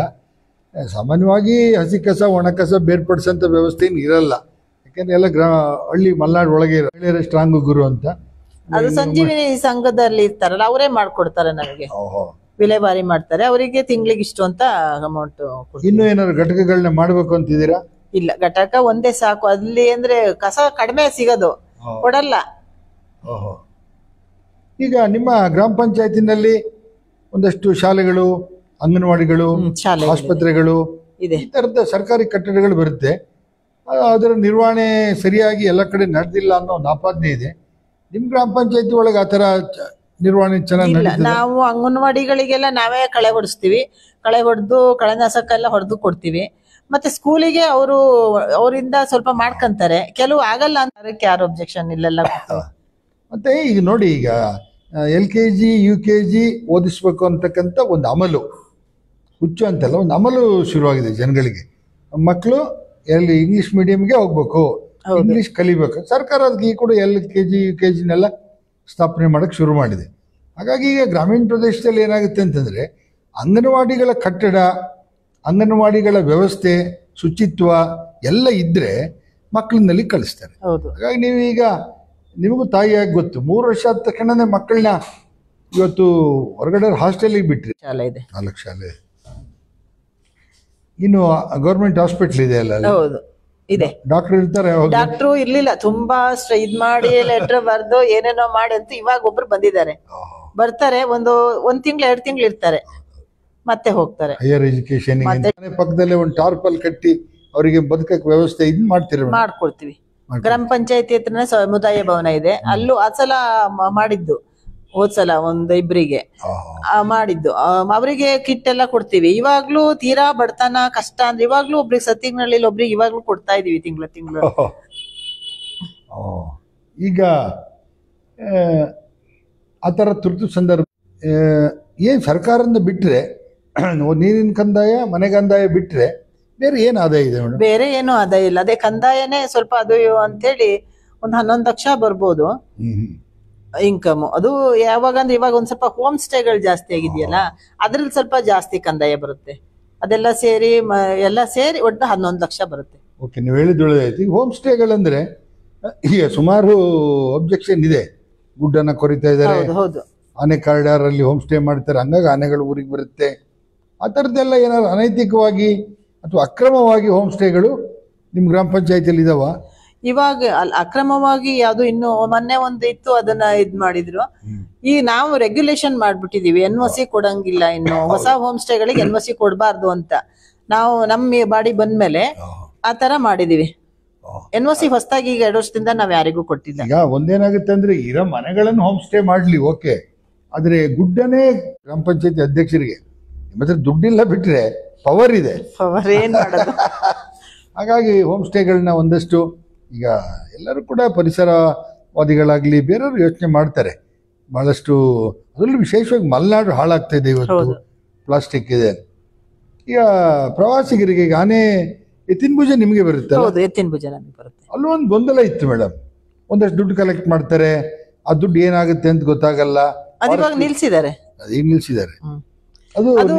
ಸಾಮಾನ್ಯವಾಗಿ ಹಸಿ ಕಸ ಒಣ ಕಸ ಬೇರ್ಪಡಿಸೋಂಥ ವ್ಯವಸ್ಥೆ ಏನು ಇರಲ್ಲ. ಯಾಕೆಂದ್ರೆ ಎಲ್ಲ ಹಳ್ಳಿ ಮಲ್ನಾಡ್ ಒಳಗೆ ಇರೋ ಸ್ಟ್ರಾಂಗ್ ಗುರು ಅಂತ. ಅದು ಸಂಜೀವಿನಿ ಸಂಘದಲ್ಲಿ ಇರ್ತಾರಲ್ಲ, ಅವರೇ ಮಾಡ್ಕೊಡ್ತಾರೆ ನಮಗೆ. ವಿಲೇವಾರಿ ಮಾಡ್ತಾರೆ, ಅವರಿಗೆ ತಿಂಗಳಿಗೆ ಇಷ್ಟು ಅಂತ ಅಮೌಂಟ್. ಇನ್ನು ಏನಾದ್ರು ಘಟಕಗಳನ್ನ ಮಾಡ್ಬೇಕು ಅಂತಿದ್ದೀರಾ? ಇಲ್ಲ, ಘಟಕ ಒಂದೇ ಸಾಕು. ಅಲ್ಲಿ ಅಂದ್ರೆ ಕಸ ಕಡಿಮೆ ಸಿಗೋದು, ಕೊಡಲ್ಲ. ಈಗ ನಿಮ್ಮ ಗ್ರಾಮ ಪಂಚಾಯತಿನಲ್ಲಿ ಒಂದಷ್ಟು ಶಾಲೆಗಳು, ಅಂಗನವಾಡಿಗಳು, ಆಸ್ಪತ್ರೆಗಳು, ಈ ತರದ ಸರ್ಕಾರಿ ಕಟ್ಟಡಗಳು ಬರುತ್ತೆ. ಅದರ ನಿರ್ವಹಣೆ ಸರಿಯಾಗಿ ಎಲ್ಲ ಕಡೆ ನಡೆದಿಲ್ಲ ಅನ್ನೋ ಒಂದು ಆಪಾದನೆ ಇದೆ. ನಿಮ್ ಗ್ರಾಮ ಪಂಚಾಯತಿ ಒಳಗೆ ಆತರ ನಿರ್ವಹಣೆ ಚೆನ್ನಾಗಿ? ನಾವು ಅಂಗನವಾಡಿಗಳಿಗೆಲ್ಲ ನಾವೇ ಕಳೆ ಹೊಡಿಸ್ತೀವಿ. ಕಳೆ ಹೊಡೆದು ಕಳೆನಾಶಕ ಎಲ್ಲ ಹೊಡೆದು ಕೊಡ್ತೀವಿ. ಮತ್ತೆ ಸ್ಕೂಲಿಗೆ ಅವರಿಂದ ಸ್ವಲ್ಪ ಮಾಡ್ಕೊಂತಾರೆ, ಕೆಲವು ಆಗಲ್ಲ ಅಂತ ಯಾರು ಅಬ್ಜೆಕ್ಷನ್ ಇಲ್ಲೆಲ್ಲ. ಮತ್ತೆ ಈಗ ನೋಡಿ, ಈಗ LKG UKG ಓದಿಸ್ಬೇಕು ಅಂತಕ್ಕಂಥ ಒಂದು ಅಮಲು, ಹುಚ್ಚು ಅಂತಲ್ಲ, ಒಂದು ಅಮಲು ಶುರುವಾಗಿದೆ ಜನಗಳಿಗೆ. ಮಕ್ಕಳು ಎಲ್ಲಿ ಇಂಗ್ಲಿಷ್ ಮೀಡಿಯಂಗೆ ಹೋಗ್ಬೇಕು, ಇಂಗ್ಲಿಷ್ ಕಲಿಬೇಕು. ಸರ್ಕಾರ ಅದಕ್ಕೆ ಈ ಕೂಡ LKG UKGನೆಲ್ಲ ಸ್ಥಾಪನೆ ಮಾಡಕ್ಕೆ ಶುರು ಮಾಡಿದೆ. ಹಾಗಾಗಿ ಈಗ ಗ್ರಾಮೀಣ ಪ್ರದೇಶದಲ್ಲಿ ಏನಾಗುತ್ತೆ ಅಂತಂದ್ರೆ, ಅಂಗನವಾಡಿಗಳ ಕಟ್ಟಡ, ಅಂಗನವಾಡಿಗಳ ವ್ಯವಸ್ಥೆ, ಶುಚಿತ್ವ ಎಲ್ಲ ಇದ್ರೆ ಮಕ್ಕಳನ್ನಲ್ಲಿ ಕಳಿಸ್ತಾರೆ. ಹಾಗಾಗಿ ನೀವೀಗ ನಿಮಗೂ ತಾಯಿಯಾಗಿ ಗೊತ್ತು, 3 ವರ್ಷ ಆದ ತಕ್ಷಣನೇ ಮಕ್ಕಳನ್ನ ಇವತ್ತು ಹೊರಗಡೆ ಹಾಸ್ಟೆಲಿಗೆ ಬಿಟ್ರಿ. ಶಾಲೆ ಇದೆ, 4 ಶಾಲೆ. ಇನ್ನು ಗೌರ್ಮೆಂಟ್ ಹಾಸ್ಪಿಟಲ್ ಇದೆ ಅಲ್ಲ? ಹೌದು ಇದೆ. ಡಾಕ್ಟರ್ ಇರ್ತಾರೆ? ಡಾಕ್ಟ್ರು ಇರ್ಲಿಲ್ಲ, ತುಂಬಾ ಇದ್ ಮಾಡಿ ಲೆಟರ್ ಬರ್ದು ಏನೇನೋ ಮಾಡಿ ಅಂತ ಇವಾಗ ಒಬ್ರು ಬಂದಿದ್ದಾರೆ. ಬರ್ತಾರೆ, ಒಂದ್ ತಿಂಗಳು 2 ತಿಂಗಳು ಇರ್ತಾರೆ, ಮತ್ತೆ ಹೋಗ್ತಾರೆ. ಹೈಯರ್ ಎಜುಕೇಶನ್ ಪಕ್ಕದಲ್ಲೇ ಒಂದು ಟಾರ್ಪಲ್ ಕಟ್ಟಿ ಅವರಿಗೆ ಬದುಕಕ್ಕೆ ವ್ಯವಸ್ಥೆ ಮಾಡ್ಕೊಡ್ತೀವಿ. ಗ್ರಾಮ ಪಂಚಾಯತಿ ಹತ್ರನೇ ಸಮುದಾಯ ಭವನ ಇದೆ, ಅಲ್ಲೂ ಆ ಸಲ ಮಾಡಿದ್ದು. ಹೋದ್ಸಲ ಒಂದು ಇಬ್ರಿಗೆ ಮಾಡಿದ್ದು, ಅವರಿಗೆ ಕಿಟ್ ಎಲ್ಲ ಕೊಡ್ತೀವಿ. ಇವಾಗ್ಲೂ ತೀರಾ ಬಡತನ ಕಷ್ಟ ಅಂದ್ರೆ ಇವಾಗ್ಲೂ ಒಬ್ರಿಗೆ ಸತ್ತಿನಲ್ಲಿ ಒಬ್ರಿಗೆ ಇವಾಗ್ಲೂ ಕೊಡ್ತಾ ಇದೀವಿ ತಿಂಗಳು. ಈಗ ಆತರ ತುರ್ತು ಸಂದರ್ಭ ಏನ್ ಸರ್ಕಾರದಿಂದ ಬಿಟ್ರೆ, ನೀರಿನ ಕಂದಾಯ, ಮನೆ ಕಂದಾಯ ಬಿಟ್ರೆ ಬೇರೆ ಏನ್ ಆದಾಯ ಇದೆ ಮೇಡಮ್? ಬೇರೆ ಏನು ಆದಾಯ ಇಲ್ಲ, ಅದೇ ಕಂದಾಯನೇ ಸ್ವಲ್ಪ ಅದು ಅಂತೇಳಿ ಒಂದು 11 ಲಕ್ಷ ಬರ್ಬೋದು ಇನ್ಕಮ್. ಅದು ಯಾವಾಗ ಅಂದ್ರೆ ಇವಾಗ ಒಂದ್ ಸ್ವಲ್ಪ ಹೋಮ್ ಸ್ಟೇಗಳು ಜಾಸ್ತಿ ಆಗಿದೆಯಲ್ಲ, ಅದ್ರಲ್ಲಿ ಸ್ವಲ್ಪ ಜಾಸ್ತಿ ಕಂದಾಯ ಬರುತ್ತೆ. ಅದೆಲ್ಲ ಸೇರಿ ಎಲ್ಲ ಸೇರಿ ಒಟ್ಟು 11 ಲಕ್ಷ ಬರುತ್ತೆ. ಓಕೆ, ನೀವು ಹೇಳಿದ ಒಳ್ಳೆದಾಯ್ತು. ಈಗ ಹೋಮ್ ಸ್ಟೇಗಳಂದ್ರೆ ಈಗ ಸುಮಾರು ಅಬ್ಜೆಕ್ಷನ್ ಇದೆ. ಗುಡ್ಡನ್ನ ಕೊರಿತಾ ಇದ್ದಾರೆ, ಆನೆ ಕಾರಿಡಾರ್ ಅಲ್ಲಿ ಹೋಮ್ ಸ್ಟೇ ಮಾಡ್ತಾರೆ, ಹಂಗಾಗಿ ಆನೆಗಳು ಊರಿಗೆ ಬರುತ್ತೆ. ಆ ಥರದ್ದೆಲ್ಲ ಏನಾದ್ರು ಅನೈತಿಕವಾಗಿ ಅಥವಾ ಅಕ್ರಮವಾಗಿ ಹೋಮ್ ಸ್ಟೇಗಳು ನಿಮ್ ಗ್ರಾಮ ಪಂಚಾಯತಿಯಲ್ಲಿ ಇದಾವ? ಇವಾಗ ಅಕ್ರಮವಾಗಿ ಯಾವ್ದು ಇನ್ನು ಮೊನ್ನೆ ಒಂದು ಇತ್ತು, ಅದನ್ನ ಇದ್ ಮಾಡಿದ್ರು. ಈ ನಾವು ರೆಗ್ಯುಲೇಷನ್ ಮಾಡ್ಬಿಟ್ಟಿದೀವಿ, NOC ಕೊಡಂಗಿಲ್ಲ ಇನ್ನು ಹೊಸ ಹೋಮ್ ಸ್ಟೇಗಳಿಗೆ NOC ಕೊಡಬಾರ್ದು ಅಂತ. ನಾವು ನಮ್ಮ ಬಾಡಿ ಬಂದ್ಮೇಲೆ ಆ ತರ ಮಾಡಿದೀವಿ. NOC ಹೊಸದಾಗಿ ಈಗ 2 ವರ್ಷದಿಂದ ನಾವ್ ಯಾರಿಗೂ ಕೊಟ್ಟಿಲ್ಲ. ಈಗ ಒಂದೇನಾಗುತ್ತೆ ಅಂದ್ರೆ, ಇರೋ ಮನೆಗಳನ್ನು ಹೋಮ್ ಸ್ಟೇ ಮಾಡ್ಲಿ, ಓಕೆ, ಆದ್ರೆ ಗುಡ್ಡನೇ ಗ್ರಾಮ ಪಂಚಾಯತಿ ಅಧ್ಯಕ್ಷರಿಗೆ ನಿಮ್ಮ ಹತ್ರ ದುಡ್ಡಿಲ್ಲ ಬಿಟ್ರೆ ಪವರ್ ಇದೆ. ಪವರ್ ಏನ್ ಮಾಡೋದು? ಹಾಗಾಗಿ ಹೋಮ್ ಸ್ಟೇಗಳನ್ನ ಒಂದಷ್ಟು ಈಗ ಎಲ್ಲರೂ ಕೂಡ ಪರಿಸರವಾದಿಗಳಾಗ್ಲಿ ಬೇರೆಯವರು ಯೋಚನೆ ಮಾಡ್ತಾರೆ ಬಹಳಷ್ಟು. ಅದರಲ್ಲೂ ವಿಶೇಷವಾಗಿ ಮಲೆನಾಡು ಹಾಳಾಗ್ತಾ ಇದೆ ಇವತ್ತು, ಪ್ಲಾಸ್ಟಿಕ್ ಇದೆ. ಈಗ ಪ್ರವಾಸಿಗರಿಗೆ ಈಗ ಆನೆ ಎತ್ತಿನ ಭುಜ ನಿಮಗೆ ಬರುತ್ತೆ, ಎತ್ತಿನ ಭುಜ ನಮಗೆ ಬರುತ್ತೆ. ಅಲ್ಲೂ ಒಂದು ಗೊಂದಲ ಇತ್ತು ಮೇಡಮ್. ಒಂದಷ್ಟು ದುಡ್ಡು ಕಲೆಕ್ಟ್ ಮಾಡ್ತಾರೆ, ಆ ದುಡ್ಡು ಏನಾಗುತ್ತೆ ಅಂತ ಗೊತ್ತಾಗಲ್ಲ. ಅದಿವಾಗ ನಿಲ್ಸಿದ್ದಾರೆ, ಈಗ ನಿಲ್ಸಿದ್ದಾರೆ. ಅದು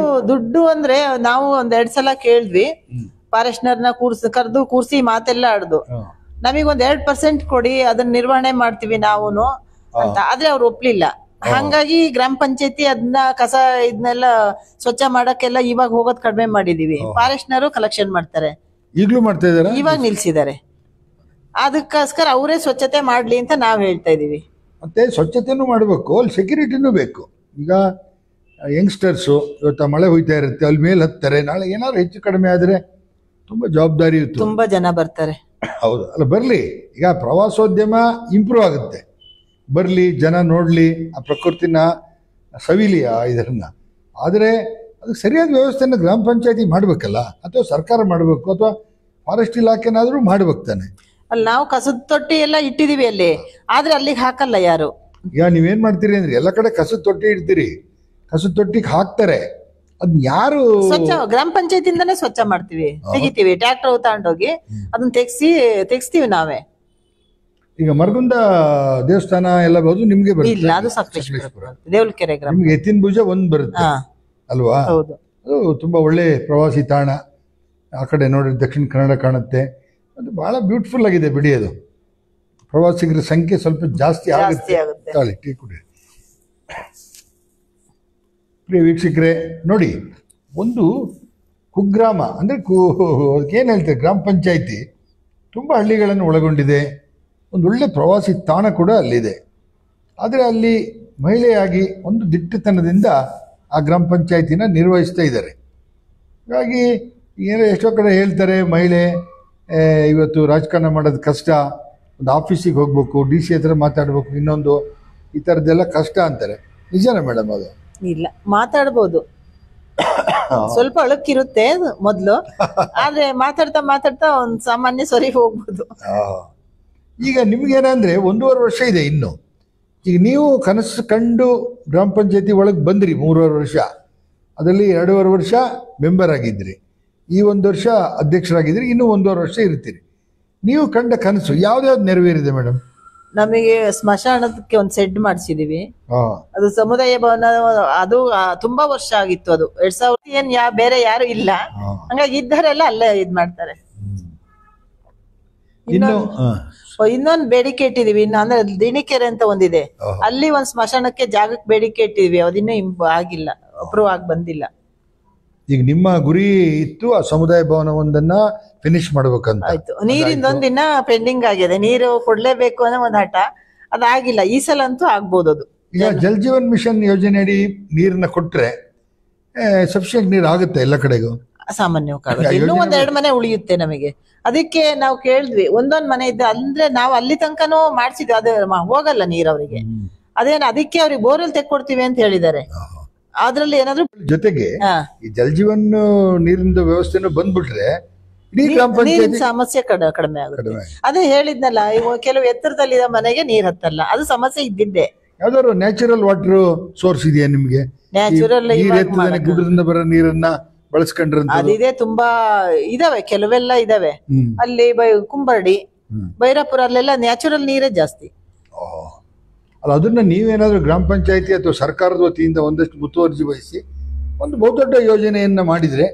ದುಡ್ಡು ಅಂದ್ರೆ ನಾವು 1-2 ಸಲ ಕೇಳಿದ್ವಿ, ಫಾರೆಸ್ಟ್ನರ್ನ ಕರೆದು ಕೂರ್ಸಿ ಮಾತೆಲ್ಲ ಆಡ್ದು, ನಮಗೊಂದ್ 2% ಕೊಡಿ, ಅದನ್ನ ನಿರ್ವಹಣೆ ಮಾಡ್ತೀವಿ ನಾವುನು ಅಂತ. ಆದ್ರೆ ಅವ್ರು ಒಪ್ಲಿಲ್ಲ. ಹಂಗಾಗಿ ಗ್ರಾಮ ಪಂಚಾಯತಿ ಅದನ್ನ ಕಸ ಇದನ್ನೆಲ್ಲ ಸ್ವಚ್ಛ ಮಾಡಕ್ಕೆಲ್ಲ ಇವಾಗ ಹೋಗೋದ್ ಕಡಿಮೆ ಮಾಡಿದೀವಿ. ಫಾರೆಸ್ಟ್ನರು ಕಲೆಕ್ಷನ್ ಮಾಡ್ತಾರೆ, ಈಗಲೂ ಮಾಡ್ತಾ ಇದಾರೆ, ಇವಾಗ ನಿಲ್ಸಿದ್ದಾರೆ. ಅದಕ್ಕೋಸ್ಕರ ಅವರೇ ಸ್ವಚ್ಛತೆ ಮಾಡ್ಲಿ ಅಂತ ನಾವ್ ಹೇಳ್ತಾ ಇದೀವಿ. ಮತ್ತೆ ಸ್ವಚ್ಛತೆನೂ ಮಾಡ್ಬೇಕು, ಅಲ್ಲಿ ಸೆಕ್ಯೂರಿಟಿನೂ ಬೇಕು. ಈಗ ಯಂಗ್ಸ್ಟರ್ಸು ಇವತ್ತು ಮಳೆ ಹೋಯ್ತಾ ಇರುತ್ತೆ, ಅಲ್ಲಿ ಮೇಲೆ ಹತ್ತಾರೆ, ನಾಳೆ ಏನಾದ್ರು ಹೆಚ್ಚು ಕಡಿಮೆ ಆದ್ರೆ ತುಂಬಾ ಜವಾಬ್ದಾರಿ ಇತ್ತು, ತುಂಬಾ ಜನ ಬರ್ತಾರೆ. ಹೌದು, ಅಲ್ಲ ಬರ್ಲಿ. ಈಗ ಪ್ರವಾಸೋದ್ಯಮ ಇಂಪ್ರೂವ್ ಆಗುತ್ತೆ, ಬರ್ಲಿ, ಜನ ನೋಡ್ಲಿ, ಆ ಪ್ರಕೃತಿನ ಸವಿಲಿ ಇದನ್ನ. ಆದರೆ ಅದಕ್ಕೆ ಸರಿಯಾದ ವ್ಯವಸ್ಥೆನ ಗ್ರಾಮ ಪಂಚಾಯತಿ ಮಾಡ್ಬೇಕಲ್ಲ, ಅಥವಾ ಸರ್ಕಾರ ಮಾಡಬೇಕು, ಅಥವಾ ಫಾರೆಸ್ಟ್ ಇಲಾಖೆನಾದ್ರೂ ಮಾಡ್ಬೇಕು ತಾನೆ. ಅಲ್ಲಿ ನಾವು ಕಸದ ತೊಟ್ಟಿ ಎಲ್ಲ ಇಟ್ಟಿದೀವಿ ಅಲ್ಲಿ, ಆದ್ರೆ ಅಲ್ಲಿಗೆ ಹಾಕಲ್ಲ ಯಾರು. ಈಗ ನೀವೇನ್ ಮಾಡ್ತೀರಿ ಅಂದ್ರೆ, ಎಲ್ಲ ಕಡೆ ಕಸದ ತೊಟ್ಟಿ ಇಡ್ತೀರಿ, ಕಸದ ತೊಟ್ಟಿಗೆ ಹಾಕ್ತಾರೆ, ಅದ್ ಯಾರು ಸ್ವಚ್ಛ ಗ್ರಾಮ ಪಂಚಾಯತಿಂದಾನೇ ಸ್ವಚ್ಛ ಮಾಡ್ತೀವಿ, ತೆಗಿತೀವಿ, ಟ್ರ್ಯಾಕ್ಟರ್ ತಗೊಂಡೋಗಿ ಅದನ್ನ ತೆಗಿಸ್ತೀವಿ ನಾವೇ. ಈಗ ಮರಗುಂದ ದೇವಸ್ಥಾನ ಎಲ್ಲ ಬಹುದು ನಿಮ್ಗೆ ಇಲ್ಲ, ಅದು ಸಕಲೇಶ್ಪುರ ದೇವಲಕೆರೆ ಗ್ರಾಮ. ನಿಮ್ಗೆ ಎತ್ತಿನ ಭುಜ 1 ಬರುತ್ತೆ ಅಲ್ವಾ? ಹೌದು, ಅದು ತುಂಬಾ ಒಳ್ಳೆ ಪ್ರವಾಸಿ ತಾಣ. ಆ ಕಡೆ ನೋಡಿ ದಕ್ಷಿಣ ಕನ್ನಡ ಕಾಣುತ್ತೆ. ಅದು ಭಾಳ ಬ್ಯೂಟಿಫುಲ್ ಆಗಿದೆ ಬಿಡಿ. ಅದು ಪ್ರವಾಸಿಗರ ಸಂಖ್ಯೆ ಸ್ವಲ್ಪ ಜಾಸ್ತಿ ಆಗುತ್ತೆ. ತಾಳಿ ಟೀ ಕುಡಿ. ಪ್ರಿಯ ವೀಕ್ಷಕರೇ ನೋಡಿ, ಒಂದು ಕುಗ್ರಾಮ ಅಂದರೆ ಅದಕ್ಕೇನು ಹೇಳ್ತಾರೆ, ಗ್ರಾಮ ಪಂಚಾಯಿತಿ ತುಂಬ ಹಳ್ಳಿಗಳನ್ನು ಒಳಗೊಂಡಿದೆ. ಒಂದು ಒಳ್ಳೆ ಪ್ರವಾಸಿ ತಾಣ ಕೂಡ ಅಲ್ಲಿದೆ. ಆದರೆ ಅಲ್ಲಿ ಮಹಿಳೆಯಾಗಿ ಒಂದು ದಿಟ್ಟತನದಿಂದ ಆ ಗ್ರಾಮ ಪಂಚಾಯಿತಿನ ನಿರ್ವಹಿಸ್ತಾ ಇದ್ದಾರೆ. ಹಾಗಾಗಿ ಏನೋ ಎಷ್ಟೋ ಕಡೆ ಹೇಳ್ತಾರೆ, ಮಹಿಳೆ ಇವತ್ತು ರಾಜಕಾರಣ ಮಾಡೋದು ಕಷ್ಟ, ಒಂದು ಆಫೀಸಿಗೆ ಹೋಗ್ಬೇಕು, DC ಹತ್ರ ಮಾತಾಡಬೇಕು, ಇನ್ನೊಂದು ಈ ಥರದ್ದೆಲ್ಲ ಕಷ್ಟ ಅಂತಾರೆ. ನಿಜನಾ ಮೇಡಮ್ ಅದು? ಇಲ್ಲ, ಮಾತಾಡ್ಬೋದು, ಸ್ವಲ್ಪ ಅಳಕ್ಕಿರುತ್ತೆ ಮೊದ್ಲು, ಆದ್ರೆ ಮಾತಾಡ್ತಾ ಮಾತಾಡ್ತಾ ಒಂದು ಸಾಮಾನ್ಯ ಸರಿ ಹೋಗ್ಬೋದು. ಈಗ ನಿಮ್ಗೇನಂದ್ರೆ 1.5 ವರ್ಷ ಇದೆ ಇನ್ನು. ಈಗ ನೀವು ಕನಸು ಕಂಡು ಗ್ರಾಮ ಪಂಚಾಯತಿ ಒಳಗೆ ಬಂದ್ರಿ 3.5 ವರ್ಷ, ಅದರಲ್ಲಿ 2.5 ವರ್ಷ ಮೆಂಬರ್ ಆಗಿದ್ರಿ, ಈ 1 ವರ್ಷ ಅಧ್ಯಕ್ಷರಾಗಿದ್ರಿ, ಇನ್ನೂ 1.5 ವರ್ಷ ಇರ್ತೀರಿ. ನೀವು ಕಂಡ ಕನಸು ಯಾವ್ದಾವ್ದು ನೆರವೇರಿದೆ ಮೇಡಮ್? ನಮಗೆ ಸ್ಮಶಾನಕ್ಕೆ ಒಂದು ಸೆಡ್ ಮಾಡಿಸಿದೀವಿ. ಅದು ಸಮುದಾಯ ಭವನ. ಅದು ತುಂಬಾ ವರ್ಷ ಆಗಿತ್ತು. ಅದು 2000 ಏನ್ ಬೇರೆ ಯಾರು ಇಲ್ಲ, ಹಂಗಾಗಿ ಇದ್ದಾರೆಲ್ಲ ಅಲ್ಲೇ ಇದ್ ಮಾಡ್ತಾರೆ. ಇನ್ನೊಂದು ಬೇಡಿಕೆ ಇಟ್ಟಿದೀವಿ, ಇನ್ನು ಅಂದ್ರೆ ದಿಣಿಕೆರೆ ಅಂತ ಒಂದಿದೆ, ಅಲ್ಲಿ ಒಂದ್ ಸ್ಮಶಾನಕ್ಕೆ ಜಾಗಕ್ಕೆ ಬೇಡಿಕೆ ಇಟ್ಟಿದೀವಿ. ಅದಿನ್ನೂ ಆಗಿಲ್ಲ, ಅಪ್ರೂವ್ ಆಗಿ ಬಂದಿಲ್ಲ. ಈಗ ನಿಮ್ಮ ಗುರಿ ಇತ್ತು ಆ ಸಮುದಾಯ ಭವನ ಒಂದನ್ನ ಫಿನಿಶ್ ಮಾಡ್ಬೇಕಂತ. ಆಯ್ತು. ನೀರಿಂದೊಂದಿನ ಪೆಂಡಿಂಗ್ ಆಗಿದೆ, ನೀರು ಕೊಡ್ಲೇಬೇಕು ಅನ್ನೋ ಒಂದು ಹಠ, ಅದಾಗಿಲ್ಲ. ಈ ಸಲ ಅಂತೂ ಆಗ್ಬೋದು. ಅದು ಈಗ ಜಲ್ ಜೀವನ್ ಮಿಷನ್ ಯೋಜನೆ ಅಡಿ ನೀರನ್ನ ಕೊಟ್ರೆ ಸಫಿಶಿಯಂಟ್ ನೀರು ಆಗುತ್ತೆ ಎಲ್ಲ ಕಡೆಗೂ? ಸಾಮಾನ್ಯವಾಗಿ ಇನ್ನೂ 1-2 ಮನೆ ಉಳಿಯುತ್ತೆ ನಮಗೆ. ಅದಕ್ಕೆ ನಾವು ಕೇಳಿದ್ವಿ, ಒಂದೊಂದ್ ಮನೆ ಇದ್ದ ಅಂದ್ರೆ ನಾವು ಅಲ್ಲಿ ತನಕನೂ ಮಾಡ್ಸಿದ್ವಿ, ಅದೇ ಹೋಗಲ್ಲ ನೀರ್ ಅವರಿಗೆ. ಅದೇನು ಅದಕ್ಕೆ ಅವ್ರಿಗೆ ಬೋರ್ವೆಲ್ ತೆಕ್ಕೊಡ್ತೀವಿ ಅಂತ ಹೇಳಿದ್ದಾರೆ. ಅದ್ರಲ್ಲಿ ಏನಾದ್ರು ಜೊತೆಗೆ ಈ ಜಲ್ ಜೀವನ್ ನೀರಿನ ವ್ಯವಸ್ಥೆನೂ ಬಂದ್ಬಿಟ್ರೆ ಇಡೀ ಗ್ರಾಮ ಪಂಚಾಯತಿ ಸಮಸ್ಯೆ ಕಡಿಮೆ ಆಗುತ್ತೆ. ಅದೇ ಹೇಳಿದ್ನಲ್ಲ, ಕೆಲವು ಎತ್ತರದಲ್ಲಿರೋ ಮನೆಗೆ ನೀರ್ ಹತ್ತಲ್ಲ, ಅದು ಸಮಸ್ಯೆ ಇದ್ದಿದ್ದೆ. ಯಾವ್ದಾದ್ರು ನ್ಯಾಚುರಲ್ ವಾಟರ್ ಸೋರ್ಸ್ ಇದೆಯಾ ನಿಮ್ಗೆ? ನ್ಯಾಚುರಲ್ ಗುಡ್ಡದಿಂದ ಬರೋ ನೀರನ್ನ ಬಳಸ್ಕೊಂಡ್ರ ಅದಿದೆ, ತುಂಬಾ ಇದಾವೆ, ಕೆಲವೆಲ್ಲ ಇದಾವೆ. ಅಲ್ಲಿ ಕುಂಬರ್ಡಿ, ಬೈರಾಪುರ ಅಲ್ಲೆಲ್ಲ ನ್ಯಾಚುರಲ್ ನೀರೇ ಜಾಸ್ತಿ. ಅಲ್ಲ, ಅದನ್ನ ನೀವೇನಾದ್ರೂ ಗ್ರಾಮ ಪಂಚಾಯತಿ ಅಥವಾ ಸರ್ಕಾರದ ವತಿಯಿಂದ ಒಂದಷ್ಟು ಮುತುವರ್ಜಿ ವಹಿಸಿ ಒಂದು ಬಹುದೊಡ್ಡ ಯೋಜನೆಯನ್ನ ಮಾಡಿದ್ರೆ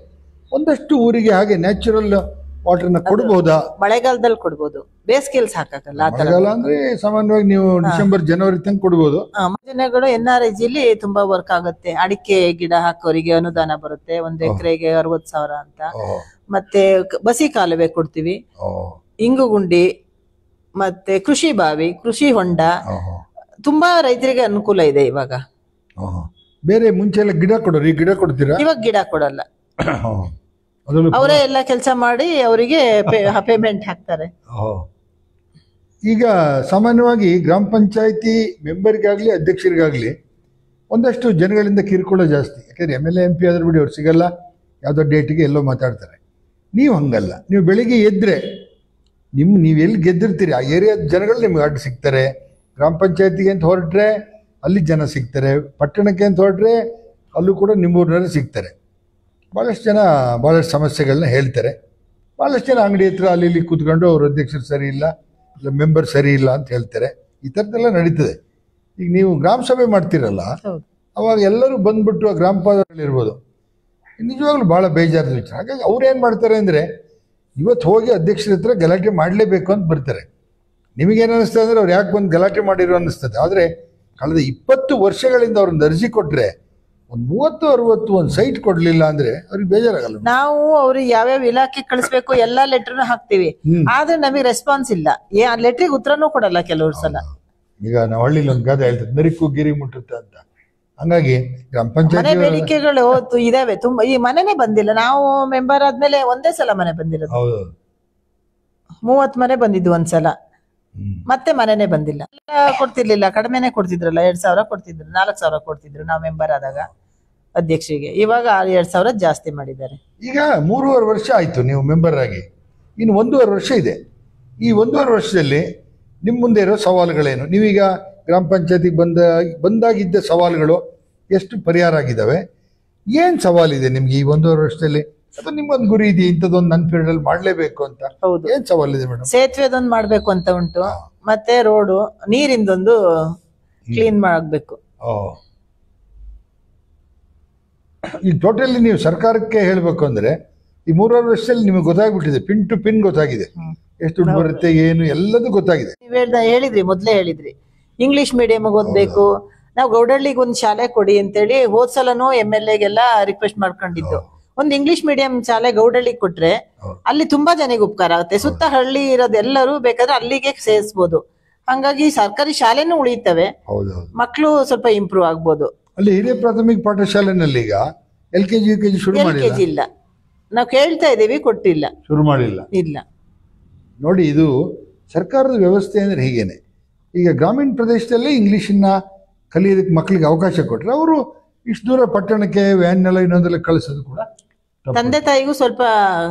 ಒಂದಷ್ಟು ಊರಿಗೆ ಹಾಗೆ ನ್ಯಾಚುರಲ್ ವಾಟರ್ನ ಕೊಡಬಹುದಾ? ಮಳೆಗಾಲದಲ್ಲಿ ಕೊಡ್ಬೋದು, ಬೇಸಿಗೆಯಲ್ಲಿ ಸಾಕಾಗಲ್ಲ. ಮಳೆಗಾಲ ಅಂದ್ರೆ ಸಾಮಾನ್ಯವಾಗಿ ನೀವು ಡಿಸೆಂಬರ್ ಜನವರಿ ತನಕ ಕೊಡ್ಬೋದು. ಯೋಜನೆಗಳು NRIGಲಿ ತುಂಬಾ ವರ್ಕ್ ಆಗುತ್ತೆ. ಅಡಿಕೆ ಗಿಡ ಹಾಕೋರಿಗೆ ಅನುದಾನ ಬರುತ್ತೆ, 1 ಎಕರೆಗೆ 60,000 ಅಂತ. ಮತ್ತೆ ಬಸಿ ಕಾಲುವೆ ಕೊಡ್ತೀವಿ, ಇಂಗುಗುಂಡಿ, ಮತ್ತೆ ಕೃಷಿ ಬಾವಿ, ಕೃಷಿ ಹೊಂಡ, ತುಂಬಾ ರೈತರಿಗೆ ಅನುಕೂಲ ಇದೆ ಇವಾಗ. ಬೇರೆ ಮುಂಚೆ ಎಲ್ಲ ಗಿಡ ಕೊಡೋರು, ಗಿಡ ಕೊಡ್ತೀರಾ? ಇವಾಗ ಗಿಡ ಕೊಡಲ್ಲ, ಅವರೇ ಎಲ್ಲ ಕೆಲಸ ಮಾಡಿ ಅವರಿಗೆ ಪೇಮೆಂಟ್ ಹಾಕ್ತಾರೆ. ಈಗ ಸಾಮಾನ್ಯವಾಗಿ ಗ್ರಾಮ ಪಂಚಾಯತಿ ಮೆಂಬರ್ಗಾಗ್ಲಿ ಅಧ್ಯಕ್ಷರಿಗಾಗ್ಲಿ ಒಂದಷ್ಟು ಜನಗಳಿಂದ ಕಿರುಕುಳ ಜಾಸ್ತಿ. ಯಾಕಂದ್ರೆ MLA MP ಆದ್ರೆ ಬಿಡಿ, ಅವ್ರು ಸಿಗಲ್ಲ, ಯಾವುದೋ ಡೇಟಿಗೆ ಎಲ್ಲೋ ಮಾತಾಡ್ತಾರೆ. ನೀವು ಹಂಗಲ್ಲ, ನೀವು ಬೆಳಿಗ್ಗೆ ಎದ್ರೆ ನೀವು ಎಲ್ಲಿ ಗೆದ್ದಿರ್ತೀರಿ ಆ ಏರಿಯಾದ ಜನಗಳು ನಿಮ್ಗೆ ಅಡ್ಡ ಸಿಗ್ತಾರೆ. ಗ್ರಾಮ ಪಂಚಾಯತಿಗೆ ಅಂತ ಹೊರಟ್ರೆ ಅಲ್ಲಿ ಜನ ಸಿಗ್ತಾರೆ, ಪಟ್ಟಣಕ್ಕೆ ಅಂತ ಹೊರಟ್ರೆ ಅಲ್ಲೂ ಕೂಡ ನಿಮ್ಮೂರಿನವರೇ ಸಿಗ್ತಾರೆ. ಭಾಳಷ್ಟು ಜನ ಭಾಳಷ್ಟು ಸಮಸ್ಯೆಗಳನ್ನ ಹೇಳ್ತಾರೆ. ಭಾಳಷ್ಟು ಜನ ಅಂಗಡಿ ಹತ್ರ ಅಲ್ಲಿ ಇಲ್ಲಿ ಕೂತ್ಕೊಂಡು ಅವ್ರ ಅಧ್ಯಕ್ಷರು ಸರಿ ಇಲ್ಲ, ಇಲ್ಲ ಮೆಂಬರ್ ಸರಿ ಇಲ್ಲ ಅಂತ ಹೇಳ್ತಾರೆ. ಈ ಥರದ್ದೆಲ್ಲ ನಡೀತದೆ. ಈಗ ನೀವು ಗ್ರಾಮ ಸಭೆ ಮಾಡ್ತೀರಲ್ಲ, ಅವಾಗ ಎಲ್ಲರೂ ಬಂದ್ಬಿಟ್ಟು ಆ ಗ್ರಾಮ ಪಾದಗಳಿರ್ಬೋದು, ನಿಜವಾಗ್ಲೂ ಭಾಳ ಬೇಜಾರದ ವಿಚಾರ. ಹಾಗಾಗಿ ಅವ್ರು ಏನು ಮಾಡ್ತಾರೆ ಅಂದರೆ, ಇವತ್ತು ಹೋಗಿ ಅಧ್ಯಕ್ಷರ ಹತ್ರ ಗಲಾಟೆ ಮಾಡಲೇಬೇಕು ಅಂತ ಬರ್ತಾರೆ. ನಿಮಗೇನು ಅನ್ನಿಸ್ತದೆ ಅಂದರೆ ಅವ್ರು ಯಾಕೆ ಬಂದು ಗಲಾಟೆ ಮಾಡಿರೋ ಅನ್ನಿಸ್ತದೆ. ಆದರೆ ಕಳೆದ 20 ವರ್ಷಗಳಿಂದ ಅವ್ರನ್ನ ಅರ್ಜಿ ಕೊಟ್ಟರೆ ಒಂದು 30-60 ಒಂದು ಸೈಟ್ ಕೊಡ್ಲಿಲ್ಲ ಅಂದ್ರೆ ಅವ್ರಿಗೆ ಬೇಜಾರಾಗಲ್ಲ. ನಾವು ಅವ್ರಿಗೆ ಯಾವ್ಯಾವ ಇಲಾಖೆ ಕಳಿಸ್ಬೇಕು ಎಲ್ಲಾ ಲೆಟರ್ನು ಹಾಕ್ತಿವಿ, ಆದ್ರೆ ನಮಗೆ ರೆಸ್ಪಾನ್ಸ್ ಇಲ್ಲ. ಆ ಲೆಟ್ರಿಗೆ ಉತ್ತರನೂ ಕೊಡಲ್ಲ ಕೆಲವ್ರ ಸಲ. ಈಗ ನಾವು ಹಳ್ಳಿಲಿ ಒಂದು ಗಾದೆ ಹೇಳ್ತಾರೆ, ನರಿಕು ಗಿರಿ ಮುಟ್ಟುತ್ತೆ ಅಂತ. ಹಂಗಾಗಿ ಗ್ರಾಮ ಪಂಚಾಯತ್ ಬೇಡಿಕೆಗಳು ಇದಾವೆ ತುಂಬಾ. ಈ ಮನೆನೇ ಬಂದಿಲ್ಲ, ನಾವು ಮೆಂಬರ್ ಆದ್ಮೇಲೆ ಒಂದೇ ಸಲ ಮನೆ ಬಂದಿರೋದು. 30 ಮನೆ ಬಂದಿದ್ದು ಒಂದ್ಸಲ, ಮತ್ತೆ ಮನೆನೇ ಬಂದಿಲ್ಲ. ಕೊಡ್ತಿರ್ಲಿಲ್ಲ, ಕಡಿಮೆನೆ ಕೊಡ್ತಿದ್ರಲ್ಲ, 2,000 ಕೊಡ್ತಿದ್ರು, 4,000 ಕೊಡ್ತಿದ್ರು ನಾವು ಮೆಂಬರ್ ಆದಾಗ ಅಧ್ಯಕ್ಷರಿಗೆ. ಇವಾಗ 2,000 ಜಾಸ್ತಿ ಮಾಡಿದ್ದಾರೆ. ಈಗ 3.5 ವರ್ಷ ಆಯ್ತು ನೀವು ಮೆಂಬರ್ ಆಗಿ, ಇನ್ನು 1.5 ವರ್ಷ ಇದೆ. ಈ 1.5 ವರ್ಷದಲ್ಲಿ ನಿಮ್ಮ ಮುಂದೆ ಇರೋ ಸವಾಲುಗಳೇನು? ನೀವೀಗ ಗ್ರಾಮ ಪಂಚಾಯತಿಗೆ ಬಂದಾಗಿದ್ದ ಸವಾಲುಗಳು ಎಷ್ಟು ಪರಿಹಾರ ಆಗಿದ್ದಾವೆ? ಏನ್ ಸವಾಲಿದೆ ನಿಮ್ಗೆ ಈ 1.5 ವರ್ಷದಲ್ಲಿ? ಅಥವಾ ನಿಮ್ಗೊಂದು ಗುರಿ ಇದೆ, ಇಂಥದ್ದೊಂದು ನನ್ನ ಫೀಲ್ಡ್ ಅಲ್ಲಿ ಮಾಡ್ಲೇಬೇಕು ಅಂತ? ಏನ್ ಸವಾಲಿದೆ ಮೇಡಮ್? ಸೇತುವೆದೊಂದು ಮಾಡ್ಬೇಕು ಅಂತ ಉಂಟು, ಮತ್ತೆ ರೋಡು, ನೀರಿಂದೊಂದು ಕ್ಲೀನ್ ಮಾಡಬೇಕು. ಈ ಟೋಟಲಿ ನೀವು ಸರ್ಕಾರಕ್ಕೆ ಹೇಳ್ಬೇಕು ಅಂದ್ರೆ ಈ 3-6 ವರ್ಷದಲ್ಲಿ ನಿಮಗೆ ಗೊತ್ತಾಗ್ಬಿಟ್ಟಿದೆ, ಪಿನ್ ಟು ಪಿನ್ ಗೊತ್ತಾಗಿದೆ, ಎಷ್ಟು ದುಡ್ಡು ಬರುತ್ತೆ ಏನು ಎಲ್ಲದೂ ಗೊತ್ತಾಗಿದೆ. ನೀವ್ ಹೇಳಿದ್ರಿ, ಮೊದ್ಲೇ ಹೇಳಿದ್ರಿ ಇಂಗ್ಲಿಷ್ ಮೀಡಿಯಂ ಓದ್ಬೇಕು, ನಾವು ಗೌಡಳ್ಳಿಗೆ ಒಂದ್ ಶಾಲೆ ಕೊಡಿ ಅಂತೇಳಿ ಹೋದ್ಸಲನು MLAಗೆಲ್ಲ ರಿಕ್ವೆಸ್ಟ್ ಮಾಡ್ಕೊಂಡಿದ್ದು. ಒಂದ್ ಇಂಗ್ಲಿಷ್ ಮೀಡಿಯಂ ಶಾಲೆ ಗೌಡಳ್ಳಿಗೆ ಕೊಟ್ರೆ ಅಲ್ಲಿ ತುಂಬಾ ಜನಿಗೆ ಉಪಕಾರ ಆಗುತ್ತೆ. ಸುತ್ತ ಹಳ್ಳಿ ಇರೋದೆಲ್ಲರೂ ಬೇಕಾದ್ರೆ ಅಲ್ಲಿಗೆ ಸೇರಿಸಬಹುದು. ಹಂಗಾಗಿ ಸರ್ಕಾರಿ ಶಾಲೆನೂ ಉಳಿತವೆ, ಮಕ್ಕಳು ಸ್ವಲ್ಪ ಇಂಪ್ರೂವ್ ಆಗ್ಬೋದು. ಅಲ್ಲಿ ಹಿರಿಯ ಪ್ರಾಥಮಿಕ ಪಾಠಶಾಲೆನಲ್ಲಿ ಈಗ LKG UKG ಶುರು LKG ಇಲ್ಲ, ನಾವು ಕೇಳ್ತಾ ಇದೀವಿ, ಕೊಟ್ಟಿಲ್ಲ, ಶುರು ಮಾಡಿಲ್ಲ. ಇಲ್ಲ ನೋಡಿ, ಇದು ಸರ್ಕಾರದ ವ್ಯವಸ್ಥೆ ಅಂದ್ರೆ ಹೀಗೇನೆ. ಈಗ ಗ್ರಾಮೀಣ ಪ್ರದೇಶದಲ್ಲೇ ಇಂಗ್ಲಿಷನ್ನ ಕಲಿಯೋದಕ್ಕೆ ಮಕ್ಕಳಿಗೆ ಅವಕಾಶ ಕೊಟ್ಟರೆ ಅವರು ಇಷ್ಟು ದೂರ ಪಟ್ಟಣಕ್ಕೆ ವ್ಯಾನ್ನೆಲ್ಲ ಇನ್ನೊಂದೆಲ್ಲ ಕಳಿಸೋದು ಕೂಡ ತಂದೆ ತಾಯಿಗೂ ಸ್ವಲ್ಪ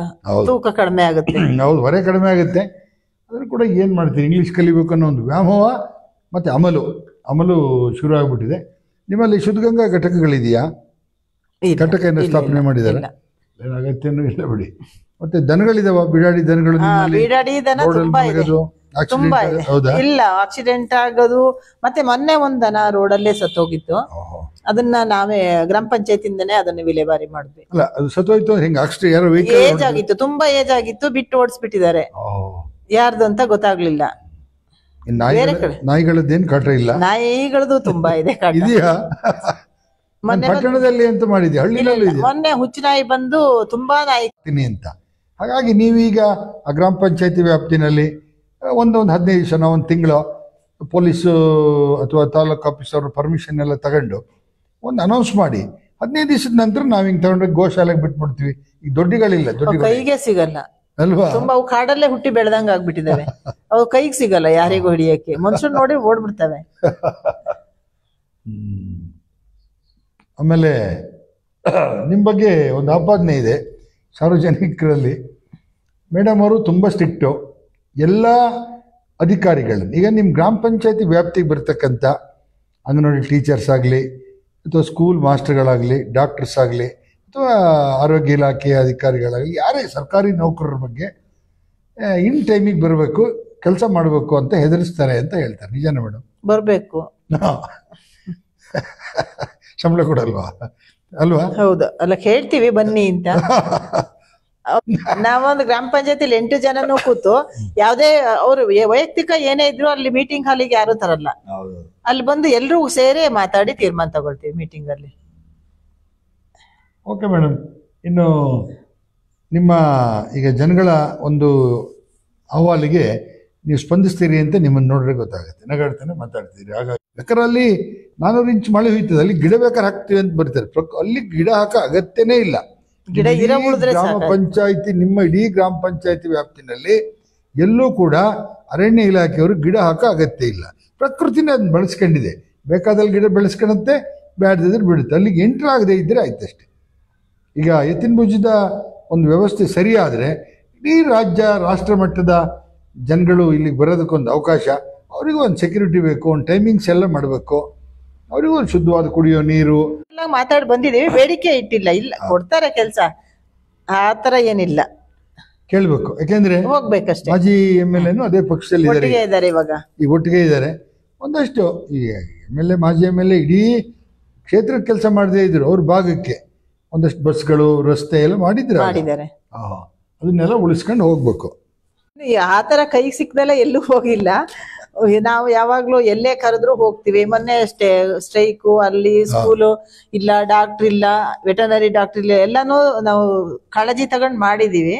ತೂಕ ಕಡಿಮೆ ಆಗುತ್ತೆ. ಹೌದು, ಹೊರೆ ಕಡಿಮೆ ಆಗುತ್ತೆ. ಅದ್ರ ಕೂಡ ಏನು ಮಾಡ್ತೀವಿ, ಇಂಗ್ಲೀಷ್ ಕಲಿಬೇಕು ಅನ್ನೋ ಒಂದು ವ್ಯಾಮೋಹ ಮತ್ತು ಅಮಲು ಶುರು ಆಗ್ಬಿಟ್ಟಿದೆ. ನಿಮ್ಮಲ್ಲಿ ಶುದ್ಧಗಂಗಾ ಘಟಕಗಳಿದೆಯಾ? ಘಟಕ ಏನು ಸ್ಥಾಪನೆ ಮಾಡಿದ್ದಾರೆ? ಏನು ಅಗತ್ಯನೂ ಇಲ್ಲ ಬಿಡಿ. ಮತ್ತೆ ದನಗಳಿದಾವ? ಬಿಡಾಡಿ ದನಗಳು? ಬಿಡಾಡಿ ದನ ತುಂಬಾ ಇದೆ, ತುಂಬಾ ಇದೆ. ಇಲ್ಲ, ಆಕ್ಸಿಡೆಂಟ್ ಆಗೋದು. ಮತ್ತೆ ಮೊನ್ನೆ ಒಂದ್ ದನ ರೋಡಲ್ಲೇ ಸತ್ತೋಗಿತ್ತು. ಅದನ್ನ ನಾವೇ ಗ್ರಾಮ ಪಂಚಾಯತಿಂದನೇ ಅದನ್ನ ವಿಲೇವಾರಿ ಮಾಡಿದ್ವಿ. ಅಲ್ಲ, ಅದು ಸತ್ತೋಯ್ತು ಹಿಂಗ ಆಕ್ಸಿಡೆಂಟ್, ಯಾರೋ ಏಜ್ ಆಗಿತ್ತು, ತುಂಬಾ ಏಜ್ ಆಗಿತ್ತು, ಬಿಟ್ಟು ಓಡಿಸ್ಬಿಟ್ಟಿದ್ದಾರೆ. ಯಾರ್ದು ಅಂತ ಗೊತ್ತಾಗ್ಲಿಲ್ಲ. ನಾಯಿಗಳದ್ದೇನು ಕಾಟ ಇಲ್ಲ? ನಾಯಿಗಳದ್ದು ತುಂಬಾ ಇದೆ ಕಾಟ. ಇದೆಯಾ? ಪಟ್ಟಣದಲ್ಲಿ ಅಂತ ಮಾಡಿದ್ಯಾ? ಹಳ್ಳಿನಲ್ಲೂ ಇದೆ. ಮೊನ್ನೆ ಹುಚ್ಚು ನಾಯಿ ಬಂದು ತುಂಬಾ ನಾಯಿ ಅಂತ. ಹಾಗಾಗಿ ನೀವೀಗ ಆ ಗ್ರಾಮ ಪಂಚಾಯತಿ ವ್ಯಾಪ್ತಿನಲ್ಲಿ ಒಂದು 15 ದಿವಸ, ಒಂದು ತಿಂಗಳು ಪೊಲೀಸು ಅಥವಾ ತಾಲೂಕು ಆಫೀಸ್ ಅವರು ಪರ್ಮಿಷನ್ ಎಲ್ಲ ತಗೊಂಡು ಒಂದು ಅನೌನ್ಸ್ ಮಾಡಿ 15 ದಿವಸದ ನಂತರ ನಾವ್ ಹಿಂಗ್ ತಗೊಂಡ್ರೆ ಗೋಶಾಲೆಗೆ ಬಿಟ್ಬಿಡ್ತೀವಿ. ಈಗ ದೊಡ್ಡಗಳಿಲ್ಲ, ಕೈಗೆ ಸಿಗಲ್ಲ ಅಲ್ವಾ? ತುಂಬಾ ಅವು ಕಾಡಲ್ಲೇ ಹುಟ್ಟಿ ಬೆಳೆದಂಗ ಆಗ್ಬಿಟ್ಟಿದಾವೆ. ಅವು ಕೈಗೆ ಸಿಗಲ್ಲ ಯಾರಿಗೂ ಹಿಡಿಯಕ್ಕೆ. ಮನುಷ್ಯರು ನೋಡಿ ಓಡ್ಬಿಡ್ತವೆ. ಆಮೇಲೆ ನಿಮ್ಮ ಬಗ್ಗೆ ಒಂದು ಆಪಾದನೆ ಇದೆ ಸಾರ್ವಜನಿಕರಲ್ಲಿ. ಮೇಡಮ್ ಅವರು ತುಂಬ ಸ್ಟ್ರಿಕ್ಟು ಎಲ್ಲ ಅಧಿಕಾರಿಗಳನ್ನು. ಈಗ ನಿಮ್ಮ ಗ್ರಾಮ ಪಂಚಾಯತಿ ವ್ಯಾಪ್ತಿಗೆ ಬರ್ತಕ್ಕಂಥ ಅಂಗನವಾಡಿ ಟೀಚರ್ಸ್ ಆಗಲಿ ಅಥವಾ ಸ್ಕೂಲ್ ಮಾಸ್ಟರ್ಗಳಾಗಲಿ, ಡಾಕ್ಟರ್ಸ್ ಆಗಲಿ ಅಥವಾ ಆರೋಗ್ಯ ಇಲಾಖೆಯ ಅಧಿಕಾರಿಗಳಾಗಲಿ, ಯಾರೇ ಸರ್ಕಾರಿ ನೌಕರರ ಬಗ್ಗೆ ಇನ್ ಟೈಮಿಗೆ ಬರಬೇಕು, ಕೆಲಸ ಮಾಡಬೇಕು ಅಂತ ಹೆದರಿಸ್ತಾರೆ ಅಂತ ಹೇಳ್ತಾರೆ. ನಿಜಾನ ಮೇಡಮ್? ಬರಬೇಕು, ಸಂಬಳ ಕೊಡಲ್ವಾ? ಅಲ್ವಾ? ಹೌದು, ಅಲ್ಲ ಹೇಳ್ತೀವಿ ಬನ್ನಿ ಅಂತ. ನಾವೊಂದು ಗ್ರಾಮ ಪಂಚಾಯತಿಲಿ 8 ಜನನೂ ಕೂತು ಯಾವ್ದೇ ಅವ್ರು ವೈಯಕ್ತಿಕ ಏನೇ ಇದ್ರು ಅಲ್ಲಿ ಮೀಟಿಂಗ್ ಹಾಲಿಗೆ ಯಾರು ತರಲ್ಲ. ಅಲ್ಲಿ ಬಂದು ಎಲ್ರೂ ಸೇರಿ ಮಾತಾಡಿ ತೀರ್ಮಾನ ತಗೊಳ್ತೀವಿ ಮೀಟಿಂಗ್ ಅಲ್ಲಿ. ಓಕೆ ಮೇಡಮ್, ಇನ್ನು ನಿಮ್ಮ ಈಗ ಜನಗಳ ಒಂದು ಅಹವಾಲಿಗೆ ನೀವು ಸ್ಪಂದಿಸ್ತೀರಿ ಅಂತ ನಿಮ್ಮನ್ನು ನೋಡ್ರೆ ಗೊತ್ತಾಗುತ್ತೆ. ನಗಾಡ್ತಾನೆ ಮಾತಾಡ್ತೀರಿ. ಹಾಗಾಗಿ ಬೇಕಾರಲ್ಲಿ 400 ಇಂಚ್ ಮಳೆ ಹುಯ್ತದೆ, ಅಲ್ಲಿ ಗಿಡ ಬೇಕಾದ್ರೆ ಹಾಕ್ತೀವಿ ಅಂತ ಬರ್ತಾರೆ. ಅಲ್ಲಿ ಗಿಡ ಹಾಕೋ ಅಗತ್ಯನೇ ಇಲ್ಲ. ಗ್ರಾಮ ಪಂಚಾಯತಿ, ನಿಮ್ಮ ಇಡೀ ಗ್ರಾಮ ಪಂಚಾಯತಿ ವ್ಯಾಪ್ತಿನಲ್ಲಿ ಎಲ್ಲೂ ಕೂಡ ಅರಣ್ಯ ಇಲಾಖೆಯವರು ಗಿಡ ಹಾಕೋ ಅಗತ್ಯ ಇಲ್ಲ. ಪ್ರಕೃತಿನೇ ಅದನ್ನ ಬಳಸ್ಕೊಂಡಿದೆ. ಬೇಕಾದಲ್ಲಿ ಗಿಡ ಬೆಳೆಸ್ಕೊಳತ್ತೆ, ಬ್ಯಾಡದಿದ್ರೆ ಬಿಡುತ್ತೆ. ಅಲ್ಲಿಗೆ ಎಂಟ್ರ್ ಆಗದೆ ಇದ್ರೆ ಆಯ್ತಷ್ಟೆ. ಈಗ ಎತ್ತಿನ ಭುಜದ ಒಂದು ವ್ಯವಸ್ಥೆ ಸರಿಯಾದರೆ ಇಡೀ ರಾಷ್ಟ್ರ ಮಟ್ಟದ ಜನಗಳು ಇಲ್ಲಿಗೆ ಬರೋದಕ್ಕೊಂದು ಅವಕಾಶ. ಅವರಿಗೂ ಒಂದು ಸೆಕ್ಯೂರಿಟಿ ಬೇಕು, ಒಂದು ಟೈಮಿಂಗ್ಸ್ ಎಲ್ಲ ಮಾಡಬೇಕು. ಅವರಿಗೂ ಒಂದು ಶುದ್ಧವಾದ ಕುಡಿಯೋ ನೀರು ಎಲ್ಲ ಮಾತಾಡಿ ಬಂದಿದ್ದೀವಿ. ಬೇಡಿಕೆ ಇಟ್ಟಿಲ್ಲ, ಇಲ್ಲ ಕೊಡ್ತಾರೆ ಕೆಲಸ, ಆ ತರ ಏನಿಲ್ಲ. ಕೇಳಬೇಕು, ಯಾಕೆಂದ್ರೆ ಹೋಗ್ಬೇಕಷ್ಟೇ. ಮಾಜಿ MLA ಅದೇ ಪಕ್ಷದಲ್ಲಿ ಇದ್ದಾರೆ, ಇವಾಗ ಈಗ ಒಟ್ಟಿಗೆ ಇದ್ದಾರೆ. ಒಂದಷ್ಟು ಈ MLA ಮಾಜಿ MLA ಇಡೀ ಕ್ಷೇತ್ರಕ್ಕೆ ಕೆಲಸ ಮಾಡದೇ ಇದ್ರು. ಅವ್ರ ಭಾಗಕ್ಕೆ ಒಂದಷ್ಟು ಬಸ್ಗಳು, ರಸ್ತೆ ಎಲ್ಲ ಮಾಡಿದ್ದಾರೆ. ಅದನ್ನೆಲ್ಲ ಉಳಿಸ್ಕೊಂಡು ಹೋಗ್ಬೇಕು. ಆತರ ಕೈಗೆ ಸಿಕ್ಕದೆಲ್ಲ ಎಲ್ಲೂ ಹೋಗಿಲ್ಲ. ನಾವು ಯಾವಾಗ್ಲೂ ಎಲ್ಲೇ ಕರೆದ್ರು ಹೋಗ್ತಿವಿ. ಮೊನ್ನೆ ಅಷ್ಟೇ ಸ್ಟ್ರೈಕು, ಅಲ್ಲಿ ಸ್ಕೂಲು ಇಲ್ಲ, ಡಾಕ್ಟರ್ ಇಲ್ಲ, ವೆಟರ್ನರಿ ಡಾಕ್ಟರ್ ಇಲ್ಲ, ಎಲ್ಲಾನು ನಾವು ಕಾಳಜಿ ತಗೊಂಡ್ ಮಾಡಿದೀವಿ.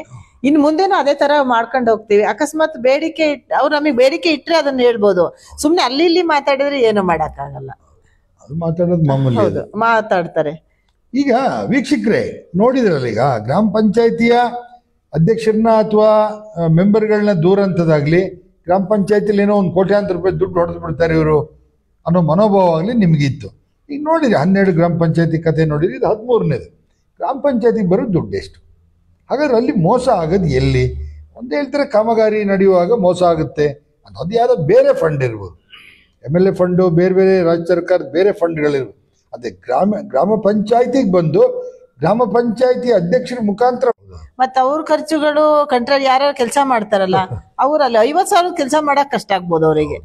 ಇನ್ ಮುಂದೆನೂ ಅದೇ ತರ ಮಾಡ್ಕೊಂಡು ಹೋಗ್ತೀವಿ. ಅಕಸ್ಮಾತ್ ಬೇಡಿಕೆ ಅವ್ರು ನಮಗೆ ಬೇಡಿಕೆ ಇಟ್ರೆ ಅದನ್ನ ಹೇಳ್ಬೋದು. ಸುಮ್ನೆ ಅಲ್ಲಿ ಇಲ್ಲಿ ಮಾತಾಡಿದ್ರೆ ಏನು ಮಾಡಕ್ ಆಗಲ್ಲ. ಮಾತಾಡೋದು ಮಾಮೂಲಿ. ಹೌದು, ಮಾತಾಡ್ತಾರೆ. ಈಗ ವೀಕ್ಷಕರೇ ನೋಡಿದ್ರಲ್ಲ, ಈಗ ಗ್ರಾಮ ಪಂಚಾಯತಿಯ ಅಧ್ಯಕ್ಷರನ್ನ ಅಥವಾ ಮೆಂಬರ್ಗಳನ್ನ ದೂರ ಅಂತದಾಗ್ಲಿ, ಗ್ರಾಮ ಪಂಚಾಯತಿಲಿ ಏನೋ ಒಂದು ಕೋಟ್ಯಾಂತರ ರೂಪಾಯಿ ದುಡ್ಡು ಹೊಡೆದು ಬಿಡ್ತಾರೆ ಇವರು ಅನ್ನೋ ಮನೋಭಾವ ಆಗಲಿ ನಿಮಗಿತ್ತು. ಈಗ ನೋಡಿರಿ 12 ಗ್ರಾಮ ಪಂಚಾಯತಿ ಕತೆ ನೋಡಿರಿ, ಇದು 13ನೇದು. ಗ್ರಾಮ ಪಂಚಾಯತಿಗೆ ಬರೋದು ದುಡ್ಡು ಎಷ್ಟು? ಹಾಗಾದ್ರೆ ಅಲ್ಲಿ ಮೋಸ ಆಗೋದು ಎಲ್ಲಿ? ಒಂದು ಹೇಳ್ತಾರೆ ಕಾಮಗಾರಿ ನಡೆಯುವಾಗ ಮೋಸ ಆಗುತ್ತೆ, ಅದು ಯಾವುದೋ ಬೇರೆ ಫಂಡ್ ಇರ್ಬೋದು, MLA ಫಂಡು, ಬೇರೆ ಬೇರೆ ರಾಜ್ಯ ಸರ್ಕಾರದ ಬೇರೆ ಫಂಡ್ಗಳಿರ್ಬೋದು. ಅದೇ ಗ್ರಾಮ ಪಂಚಾಯತಿಗೆ ಬಂದು ಗ್ರಾಮ ಪಂಚಾಯತಿ ಅಧ್ಯಕ್ಷರ ಮುಖಾಂತರ ಮತ್ತೆ ಅವ್ರ ಖರ್ಚುಗಳು ಕಂಟ್ರೋಲ್ ಯಾರು ಕೆಲಸ ಮಾಡ್ತಾರಲ್ಲ ಅವ್ರಲ್ಲಿ 50,000 ಕೆಲಸ ಮಾಡಕ್ ಕಷ್ಟ ಆಗ್ಬೋದು ಅವರಿಗೆ.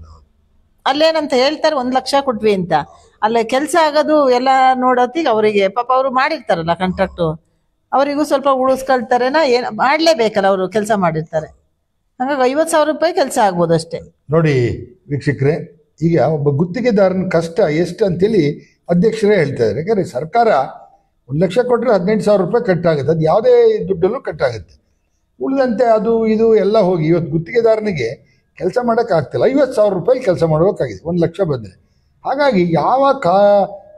ಅಲ್ಲೇನಂತ ಹೇಳ್ತಾರೆ 1 ಲಕ್ಷ ಕೊಟ್ವಿ ಅಂತ, ಅಲ್ಲೇ ಕೆಲಸ ಆಗೋದು ಎಲ್ಲ ನೋಡೋತಿಗೆ ಅವರಿಗೆ ಪಾಪ ಅವ್ರು ಮಾಡಿರ್ತಾರಲ್ಲ ಕಾಂಟ್ರಾಕ್ಟ್, ಅವರಿಗೂ ಸ್ವಲ್ಪ ಉಳಿಸ್ಕೊಳ್ತಾರೆನ ಏನ್ ಮಾಡ್ಲೇಬೇಕಲ್ಲ, ಅವರು ಕೆಲಸ ಮಾಡಿರ್ತಾರೆ. ಹಂಗಾಗಿ 50,000 ರೂಪಾಯಿ ಕೆಲಸ ಆಗ್ಬೋದು ಅಷ್ಟೇ. ನೋಡಿ ವೀಕ್ಷಕರೇ, ಈಗ ಒಬ್ಬ ಗುತ್ತಿಗೆದಾರನ ಕಷ್ಟ ಎಷ್ಟು ಅಂತೇಳಿ ಅಧ್ಯಕ್ಷರೇ ಹೇಳ್ತಾ ಇದ್ದಾರೆ. ಯಾಕಂದ್ರೆ ಸರ್ಕಾರ 1 ಲಕ್ಷ ಕೊಟ್ಟರೆ 18,000 ರೂಪಾಯಿ ಕಟ್ಟಾಗುತ್ತೆ. ಅದು ಯಾವುದೇ ದುಡ್ಡಲ್ಲೂ ಕಟ್ಟಾಗುತ್ತೆ. ಉಳಿದಂತೆ ಅದು ಇದು ಎಲ್ಲ ಹೋಗಿ ಇವತ್ತು ಗುತ್ತಿಗೆದಾರನಿಗೆ ಕೆಲಸ ಮಾಡೋಕ್ಕಾಗ್ತಿಲ್ಲ. 50,000 ರೂಪಾಯಿ ಕೆಲಸ ಮಾಡಬೇಕಾಗಿದೆ 1 ಲಕ್ಷ ಬಂದರೆ. ಹಾಗಾಗಿ ಯಾವ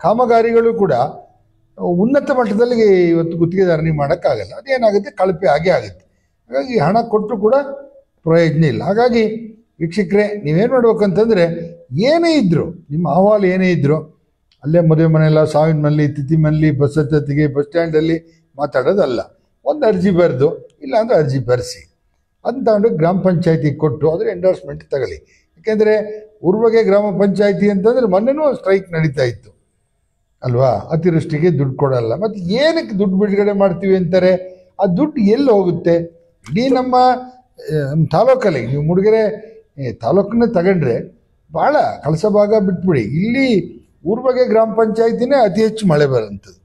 ಕಾಮಗಾರಿಗಳು ಕೂಡ ಉನ್ನತ ಮಟ್ಟದಲ್ಲಿ ಇವತ್ತು ಗುತ್ತಿಗೆದಾರನಿಗೆ ಮಾಡೋಕ್ಕಾಗಲ್ಲ. ಅದೇನಾಗುತ್ತೆ, ಕಳಪೆ ಆಗೇ ಆಗುತ್ತೆ. ಹಾಗಾಗಿ ಹಣ ಕೊಟ್ಟರು ಕೂಡ ಪ್ರಯೋಜನ ಇಲ್ಲ. ಹಾಗಾಗಿ ವೀಕ್ಷಕರೇ, ನೀವೇನು ಮಾಡ್ಬೇಕಂತಂದರೆ, ಏನೇ ಇದ್ದರು ನಿಮ್ಮ ಅಹವಾಲು ಏನೇ ಇದ್ದರು ಅಲ್ಲೇ ಮದುವೆ ಮನೆಯಲ್ಲ, ಸಾವಿನ ಮನೇಲಿ, ತಿಥಿ ಮನೇಲಿ, ಬಸ್ ಹತ್ತತ್ತಿಗೆ, ಬಸ್ ಸ್ಟ್ಯಾಂಡಲ್ಲಿ ಮಾತಾಡೋದಲ್ಲ. ಒಂದು ಅರ್ಜಿ ಬರೆದು, ಇಲ್ಲಾಂದರೆ ಅರ್ಜಿ ಬರೆಸಿ ಅದನ್ನ ತಗೊಂಡು ಗ್ರಾಮ ಪಂಚಾಯತಿಗೆ ಕೊಟ್ಟು ಅದರ ಎಂಡೋರ್ಸ್ಮೆಂಟ್ ತಗೊಳ್ಳಿ. ಯಾಕೆಂದರೆ ಉರ್ವಗೆ ಗ್ರಾಮ ಪಂಚಾಯತಿ ಅಂತಂದರೆ ಮೊನ್ನೆನೂ ಸ್ಟ್ರೈಕ್ ನಡೀತಾ ಇತ್ತು ಅಲ್ವಾ? ಅತಿವೃಷ್ಟಿಗೆ ದುಡ್ಡು ಕೊಡಲ್ಲ. ಮತ್ತು ಏನಕ್ಕೆ ದುಡ್ಡು ಬಿಡುಗಡೆ ಮಾಡ್ತೀವಿ ಅಂತಾರೆ? ಆ ದುಡ್ಡು ಎಲ್ಲಿ ಹೋಗುತ್ತೆ? ಇಡೀ ನಮ್ಮ ತಾಲೂಕಲ್ಲಿ, ನೀವು ಮೂಡಿಗೆರೆ ತಾಲೂಕನ್ನೇ ತಗೊಂಡ್ರೆ ಭಾಳ ಕಳಸ ಭಾಗ ಬಿಟ್ಬಿಡಿ, ಇಲ್ಲಿ ಊರ್ಬಗೆ ಗ್ರಾಮ ಪಂಚಾಯತಿನೇ ಅತಿ ಹೆಚ್ಚು ಮಳೆ ಬರೋಂಥದ್ದು,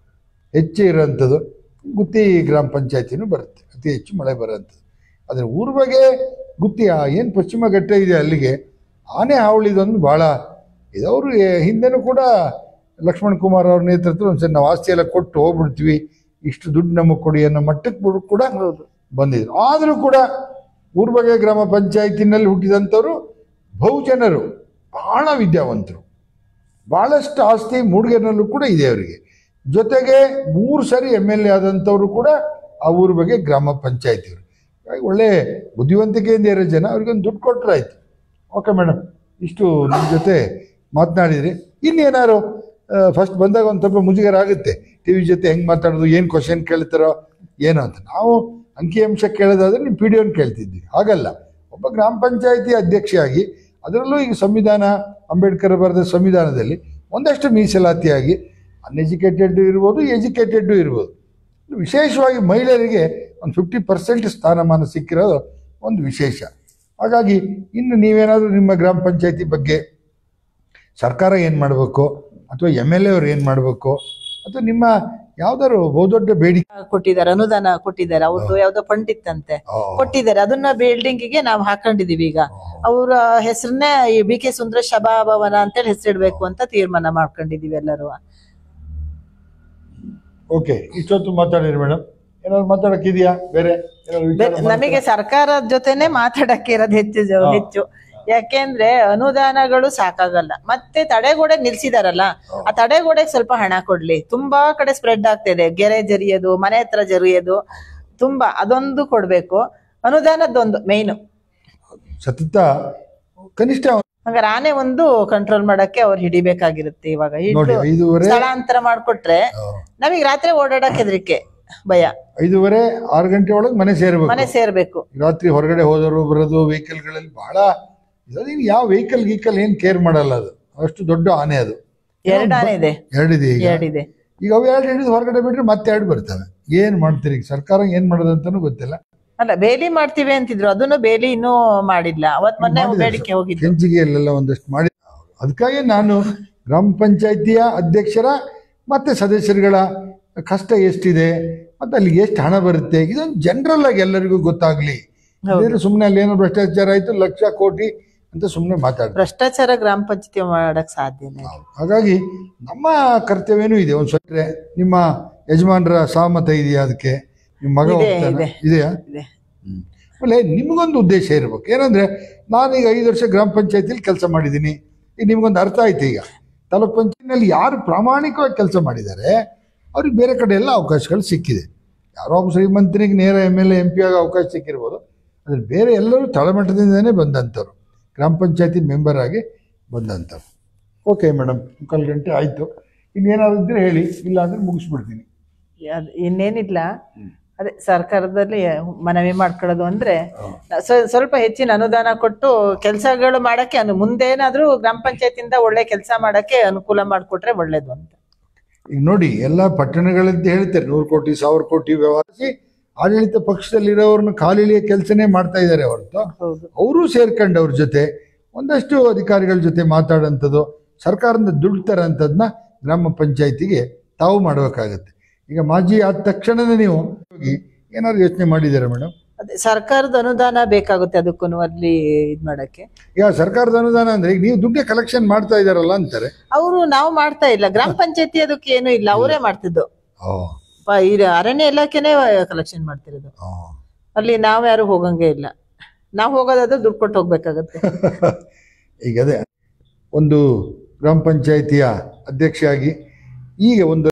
ಹೆಚ್ಚು ಇರೋಂಥದ್ದು. ಗುತ್ತಿ ಗ್ರಾಮ ಪಂಚಾಯತಿನೂ ಬರುತ್ತೆ, ಅತಿ ಹೆಚ್ಚು ಮಳೆ ಬರೋಂಥದ್ದು. ಆದರೆ ಊರ್ಬಗೆ ಗುತ್ತಿ ಏನು ಪಶ್ಚಿಮ ಘಟ್ಟ ಇದೆ ಅಲ್ಲಿಗೆ ಆನೆ ಹಾವಳಿದೊಂದು ಭಾಳ ಇದೆ. ಅವರು ಹಿಂದೆನೂ ಕೂಡ ಲಕ್ಷ್ಮಣ್ ಕುಮಾರ್ ಅವ್ರ ನೇತೃತ್ವ ಒಂದ್ಸರಿ ನಾವು ಆಸ್ತಿ ಎಲ್ಲ ಕೊಟ್ಟು ಹೋಗ್ಬಿಡ್ತೀವಿ, ಇಷ್ಟು ದುಡ್ಡು ನಮಗೆ ಕೊಡಿ ಅನ್ನೋ ಮಟ್ಟಕ್ಕೆ ಕೂಡ ಬಂದಿದ್ರು. ಆದರೂ ಕೂಡ ಊರ್ಬಗೆ ಗ್ರಾಮ ಪಂಚಾಯತಿನಲ್ಲಿ ಹುಟ್ಟಿದಂಥವ್ರು ಬಹುಜನರು, ಬಹಳ ವಿದ್ಯಾವಂತರು, ಭಾಳಷ್ಟು ಆಸ್ತಿ ಮೂಡಿಗೆರೆನಲ್ಲೂ ಕೂಡ ಇದೆ ಅವರಿಗೆ. ಜೊತೆಗೆ 3 ಸರಿ MLA ಆದಂಥವರು ಕೂಡ ಆ ಊರ್ಬಗೆ ಗ್ರಾಮ ಪಂಚಾಯತಿಯವರು. ಒಳ್ಳೆ ಬುದ್ಧಿವಂತಿಕೆಯಿಂದ ಇರೋ ಜನ, ಅವ್ರಿಗೊಂದು ದುಡ್ಡು ಕೊಟ್ಟರೆ ಆಯಿತು. ಓಕೆ ಮೇಡಮ್, ಇಷ್ಟು ನಿಮ್ಮ ಜೊತೆ ಮಾತನಾಡಿದ್ರಿ. ಇನ್ನೇನಾರು ಫಸ್ಟ್ ಬಂದಾಗ ಒಂದು ಸ್ವಲ್ಪ ಮುಜುಗರ ಆಗುತ್ತೆ, ಟಿ ವಿ ಜೊತೆ ಹೆಂಗೆ ಮಾತಾಡೋದು, ಏನು ಕ್ವಶನ್ ಕೇಳ್ತಾರೋ ಏನೋ ಅಂತ. ನಾವು ಅಂಕಿಅಂಶ ಕೇಳೋದಾದ್ರೆ ನೀವು PDO ಕೇಳ್ತಿದ್ವಿ, ಹಾಗಲ್ಲ. ಒಬ್ಬ ಗ್ರಾಮ ಪಂಚಾಯತಿ ಅಧ್ಯಕ್ಷೆಯಾಗಿ, ಅದರಲ್ಲೂ ಈಗ ಸಂವಿಧಾನ, ಅಂಬೇಡ್ಕರ್ ಬರೆದ ಸಂವಿಧಾನದಲ್ಲಿ ಒಂದಷ್ಟು ಮೀಸಲಾತಿಯಾಗಿ ಅನ್ಎಜುಕೇಟೆಡ್ ಇರ್ಬೋದು, ಎಜುಕೇಟೆಡ್ಡು ಇರ್ಬೋದು. ವಿಶೇಷವಾಗಿ ಮಹಿಳೆಯರಿಗೆ ಒಂದು 50% ಸ್ಥಾನಮಾನ ಸಿಕ್ಕಿರೋದು ಒಂದು ವಿಶೇಷ. ಹಾಗಾಗಿ ಇನ್ನು ನೀವೇನಾದರೂ ನಿಮ್ಮ ಗ್ರಾಮ ಪಂಚಾಯತಿ ಬಗ್ಗೆ ಸರ್ಕಾರ ಏನು ಮಾಡಬೇಕು, ಅಥವಾ MLA ಅವ್ರು ಏನು ಮಾಡಬೇಕು, ಅಥವಾ ನಿಮ್ಮ ಯಾವ್ದಾದ್ರು ಬಹುದೊಡ್ಡ ಬೇಡಿಕೆ ಕೊಟ್ಟಿದ್ದಾರೆ, ಅನುದಾನ ಕೊಟ್ಟಿದ್ದಾರೆ, ಅವ್ರದ್ದು ಯಾವ್ದೋ ಫಂಡ್ ಇತ್ತಂತೆ ಕೊಟ್ಟಿದ್ದಾರೆ, ಅದನ್ನ ಬಿಲ್ಡಿಂಗಿಗೆ ನಾವು ಹಾಕೊಂಡಿದೀವಿ. ಈಗ ಅವರ ಹೆಸರನ್ನೇ BK ಸುಂದರೇಶ್ ಸಭಾಭವನ ಅಂತೇಳಿ ಹೆಸರಿಡ್ಬೇಕು ಅಂತ ತೀರ್ಮಾನ ಮಾಡ್ಕೊಂಡಿದೀವಿ ಎಲ್ಲರೂ. ಓಕೆ, ಇಷ್ಟೊತ್ತು ಮಾತಾಡಿರಿ ಮೇಡಮ್. ಏನಾದ್ರು ಮಾತಾಡಕ್ಕಿದೆಯಾ ಬೇರೆ? ನಮಗೆ ಸರ್ಕಾರದ ಜೊತೆನೆ ಮಾತಾಡಕ್ಕೆ ಇರೋದು ಹೆಚ್ಚು. ಯಾಕೆಂದ್ರೆ ಅನುದಾನಗಳು ಸಾಕಾಗಲ್ಲ. ಮತ್ತೆ ತಡೆಗೋಡೆ ನಿಲ್ಸಿದಾರಲ್ಲ, ಆ ತಡೆಗೋಡೆಗೆ ಸ್ವಲ್ಪ ಹಣ ಕೊಡ್ಲಿ. ತುಂಬಾ ಕಡೆ ಸ್ಪ್ರೆಡ್ ಆಗ್ತಿದೆ, ಗೆರೆ ಜರಿಯೋದು, ಮನೆ ಹತ್ರ ಜರಿಯೋದು ತುಂಬಾ, ಅದೊಂದು ಕೊಡ್ಬೇಕು. ಅನುದಾನದೊಂದು ಮೇಯ್ನು. ಸತತ ಕನಿಷ್ಠ ಹಂಗಾರೆ ಆನೆ ಒಂದು ಕಂಟ್ರೋಲ್ ಮಾಡಕ್ಕೆ ಅವ್ರು ಹಿಡಿಬೇಕಾಗಿರುತ್ತೆ. ಇವಾಗ ಸ್ಥಳಾಂತರ ಮಾಡ್ಕೊಟ್ರೆ ನಮಗ್ ರಾತ್ರಿ ಓಡಾಡಕ್ ಹೆದರಿಕೆ, ಭಯ. 5:30-6 ಗಂಟೆ ಒಳಗೆ ಮನೆ ಸೇರ್ಬೇಕು. ರಾತ್ರಿ ಹೊರಗಡೆ ಹೋದವರು ಬರೋದು ವೆಹಿಕಲ್ಗಳಲ್ಲಿ ಬಹಳ ಇದೇನು, ಯಾವ ಗಿಕಲ್ ಏನ್ ಕೇರ್ ಮಾಡಲ್ಲ. ಅದು ಅಷ್ಟು ದೊಡ್ಡ ಆನೆ. ಅದು 2 ಆನೆ ಇದೆ. 2 ಇದೆ ಈಗ ಅವು 2 ಹಿಡಿದು ಹೊರಗಡೆ ಬಿಟ್ರೆ ಮತ್ತೆ 2 ಬರ್ತವೆ. ಏನ್ ಮಾಡ್ತೀರಿ ಈಗ ಸರ್ಕಾರ, ಏನ್ ಮಾಡೋದಂತಾನು ಗೊತ್ತಿಲ್ಲ. ಅಲ್ಲ, ಬೇಲಿ ಮಾಡ್ತೀವಿ ಅಂತಿದ್ರು, ಅದನ್ನು ಬೇಲಿ ಇನ್ನೂ ಮಾಡಿಲ್ಲ. ಅವತ್ ಮೊನ್ನೆ ಬೇಡಿಕೆ ಹೋಗಿದ್ದು ಕೆಂಚಿಗೆಯಲ್ಲೆಲ್ಲ ಒಂದಷ್ಟು ಮಾಡಿ. ಅದಕ್ಕಾಗಿ ನಾನು ಗ್ರಾಮ ಪಂಚಾಯತಿಯ ಅಧ್ಯಕ್ಷರ ಮತ್ತೆ ಸದಸ್ಯರುಗಳ ಕಷ್ಟ ಎಷ್ಟಿದೆ, ಮತ್ತೆ ಅಲ್ಲಿಗೆ ಎಷ್ಟು ಹಣ ಬರುತ್ತೆ, ಇದೊಂದು ಜನರಲ್ ಆಗಿ ಎಲ್ಲರಿಗೂ ಗೊತ್ತಾಗ್ಲಿ. ಸುಮ್ಮನೆ ಅಲ್ಲಿ ಏನೋ ಭ್ರಷ್ಟಾಚಾರ ಆಯ್ತು, ಲಕ್ಷ ಕೋಟಿ ಅಂತ ಸುಮ್ಮನೆ ಮಾತಾಡ, ಭ್ರಷ್ಟಾಚಾರ ಗ್ರಾಮ ಪಂಚಾಯತಿ ಮಾಡಕ್ ಸಾಧ್ಯ. ಹಾಗಾಗಿ ನಮ್ಮ ಕರ್ತವ್ಯನೂ ಇದೆ. ಒಂದ್ ಸ್ವಲ್ಪ ನಿಮ್ಮ ಯಜಮಾನರ ಸಹಮತ ಇದೆಯಾ ಅದಕ್ಕೆ? ನಿಮ್ಮ ಮಗ ಇದೆಯಾ? ಆಮೇಲೆ ನಿಮಗೊಂದು ಉದ್ದೇಶ ಇರ್ಬೇಕು. ಏನಂದ್ರೆ, ನಾನೀಗ 5 ವರ್ಷ ಗ್ರಾಮ ಪಂಚಾಯತಿಲಿ ಕೆಲಸ ಮಾಡಿದ್ದೀನಿ. ಈಗ ನಿಮ್ಗೊಂದು ಅರ್ಥ ಆಯ್ತು. ಈಗ ತಾಲೂಕ್ ಪಂಚಾಯತ್ನಲ್ಲಿ ಯಾರು ಪ್ರಾಮಾಣಿಕವಾಗಿ ಕೆಲಸ ಮಾಡಿದ್ದಾರೆ ಅವ್ರಿಗೆ ಬೇರೆ ಕಡೆ ಎಲ್ಲ ಅವಕಾಶಗಳು ಸಿಕ್ಕಿದೆ. ಯಾರೋ ಒಬ್ಬ ಶ್ರೀಮಂತನಿಗೆ ನೇರ MLA MP ಆಗಿ ಅವಕಾಶ ಸಿಕ್ಕಿರ್ಬೋದು. ಅದ್ರ ಬೇರೆ ಎಲ್ಲರೂ ತಳಮಟ್ಟದಿಂದನೇ ಬಂದಂಥವ್ರು, ಗ್ರಾಮ ಪಂಚಾಯತಿ ಮೆಂಬರ್ ಆಗಿ ಬಂದಂಥವ್ರು. ಓಕೆ ಮೇಡಮ್, 3 ಗಂಟೆ ಆಯಿತು. ಇನ್ನೇನಾದ್ರು ಇದ್ರೆ ಹೇಳಿ, ಇಲ್ಲ ಅಂದ್ರೆ ಮುಗಿಸ್ಬಿಡ್ತೀನಿ. ಇನ್ನೇನಿಲ್ಲ, ಅದೇ ಸರ್ಕಾರದಲ್ಲಿ ಮನವಿ ಮಾಡ್ಕೊಳ್ಳೋದು ಅಂದ್ರೆ ಸ್ವಲ್ಪ ಹೆಚ್ಚಿನ ಅನುದಾನ ಕೊಟ್ಟು ಕೆಲಸಗಳು ಮಾಡಕ್ಕೆ, ಮುಂದೇನಾದ್ರೂ ಗ್ರಾಮ ಪಂಚಾಯತಿಯಿಂದ ಒಳ್ಳೆ ಕೆಲಸ ಮಾಡಕ್ಕೆ ಅನುಕೂಲ ಮಾಡಿಕೊಟ್ರೆ ಒಳ್ಳೇದು ಅಂತ. ಈಗ ನೋಡಿ, ಎಲ್ಲ ಪಟ್ಟಣಗಳಂತ ಹೇಳ್ತಾರೆ 100 ಕೋಟಿ 1000 ಕೋಟಿ ವ್ಯವಹರಿಸಿ ಆಡಳಿತ ಪಕ್ಷದಲ್ಲಿರೋರನ್ನ ಕಾಲಿಳಿಯ ಕೆಲಸನೇ ಮಾಡ್ತಾ ಇದ್ದಾರೆ ಹೊರತು, ಅವರು ಸೇರ್ಕೊಂಡು ಅವ್ರ ಜೊತೆ ಒಂದಷ್ಟು ಅಧಿಕಾರಿಗಳ ಜೊತೆ ಮಾತಾಡೋಂಥದ್ದು, ಸರ್ಕಾರದಿಂದ ದುಡ್ಡು ತರೋಂಥದ್ದನ್ನ ಗ್ರಾಮ ಪಂಚಾಯತಿಗೆ ತಾವು ಮಾಡಬೇಕಾಗತ್ತೆ. ಈಗ ಮಾಜಿ ಆದ ತಕ್ಷಣನೇ ನೀವು ಹೋಗಿ ಏನಾದ್ರು ಯೋಚನೆ ಮಾಡಿದ್ದೀರಾ ಮೇಡಮ್? ಅದೇ ಸರ್ಕಾರದ ಅನುದಾನ ಬೇಕಾಗುತ್ತೆ ಅದಕ್ಕೂ ಅಲ್ಲಿ ಇದ್ ಮಾಡಕ್ಕೆ. ಈಗ ಸರ್ಕಾರದ ಅನುದಾನ ಅಂದ್ರೆ ಈಗ ನೀವು ದುಡ್ಡೇ ಕಲೆಕ್ಷನ್ ಮಾಡ್ತಾ ಇದಾರಲ್ಲ ಅಂತಾರೆ. ಅವರು ನಾವು ಮಾಡ್ತಾ ಇಲ್ಲ, ಗ್ರಾಮ ಪಂಚಾಯತಿ ಅದಕ್ಕೆ ಏನು ಇಲ್ಲ, ಅವರೇ ಮಾಡ್ತಿದ್ದು. ಅರಣ್ಯ ಇಲಾಖೆನೇ ಕಲೆಕ್ಷನ್ ಮಾಡ್ತಿರೋದು. ಅಲ್ಲಿ ನಾವ್ ಯಾರು ಹೋಗಂಗೆ ಇಲ್ಲ, ನಾವ್ ಹೋಗೋದಾದ್ರೆ ದುಡ್ಡು ಕೊಟ್ಟು ಹೋಗ್ಬೇಕಾಗತ್ತೆ. ಈಗ ಅದೇ ಒಂದು ಗ್ರಾಮ ಪಂಚಾಯಿತಿಯ ಅಧ್ಯಕ್ಷೆಯಾಗಿ ಈಗ ಒಂದು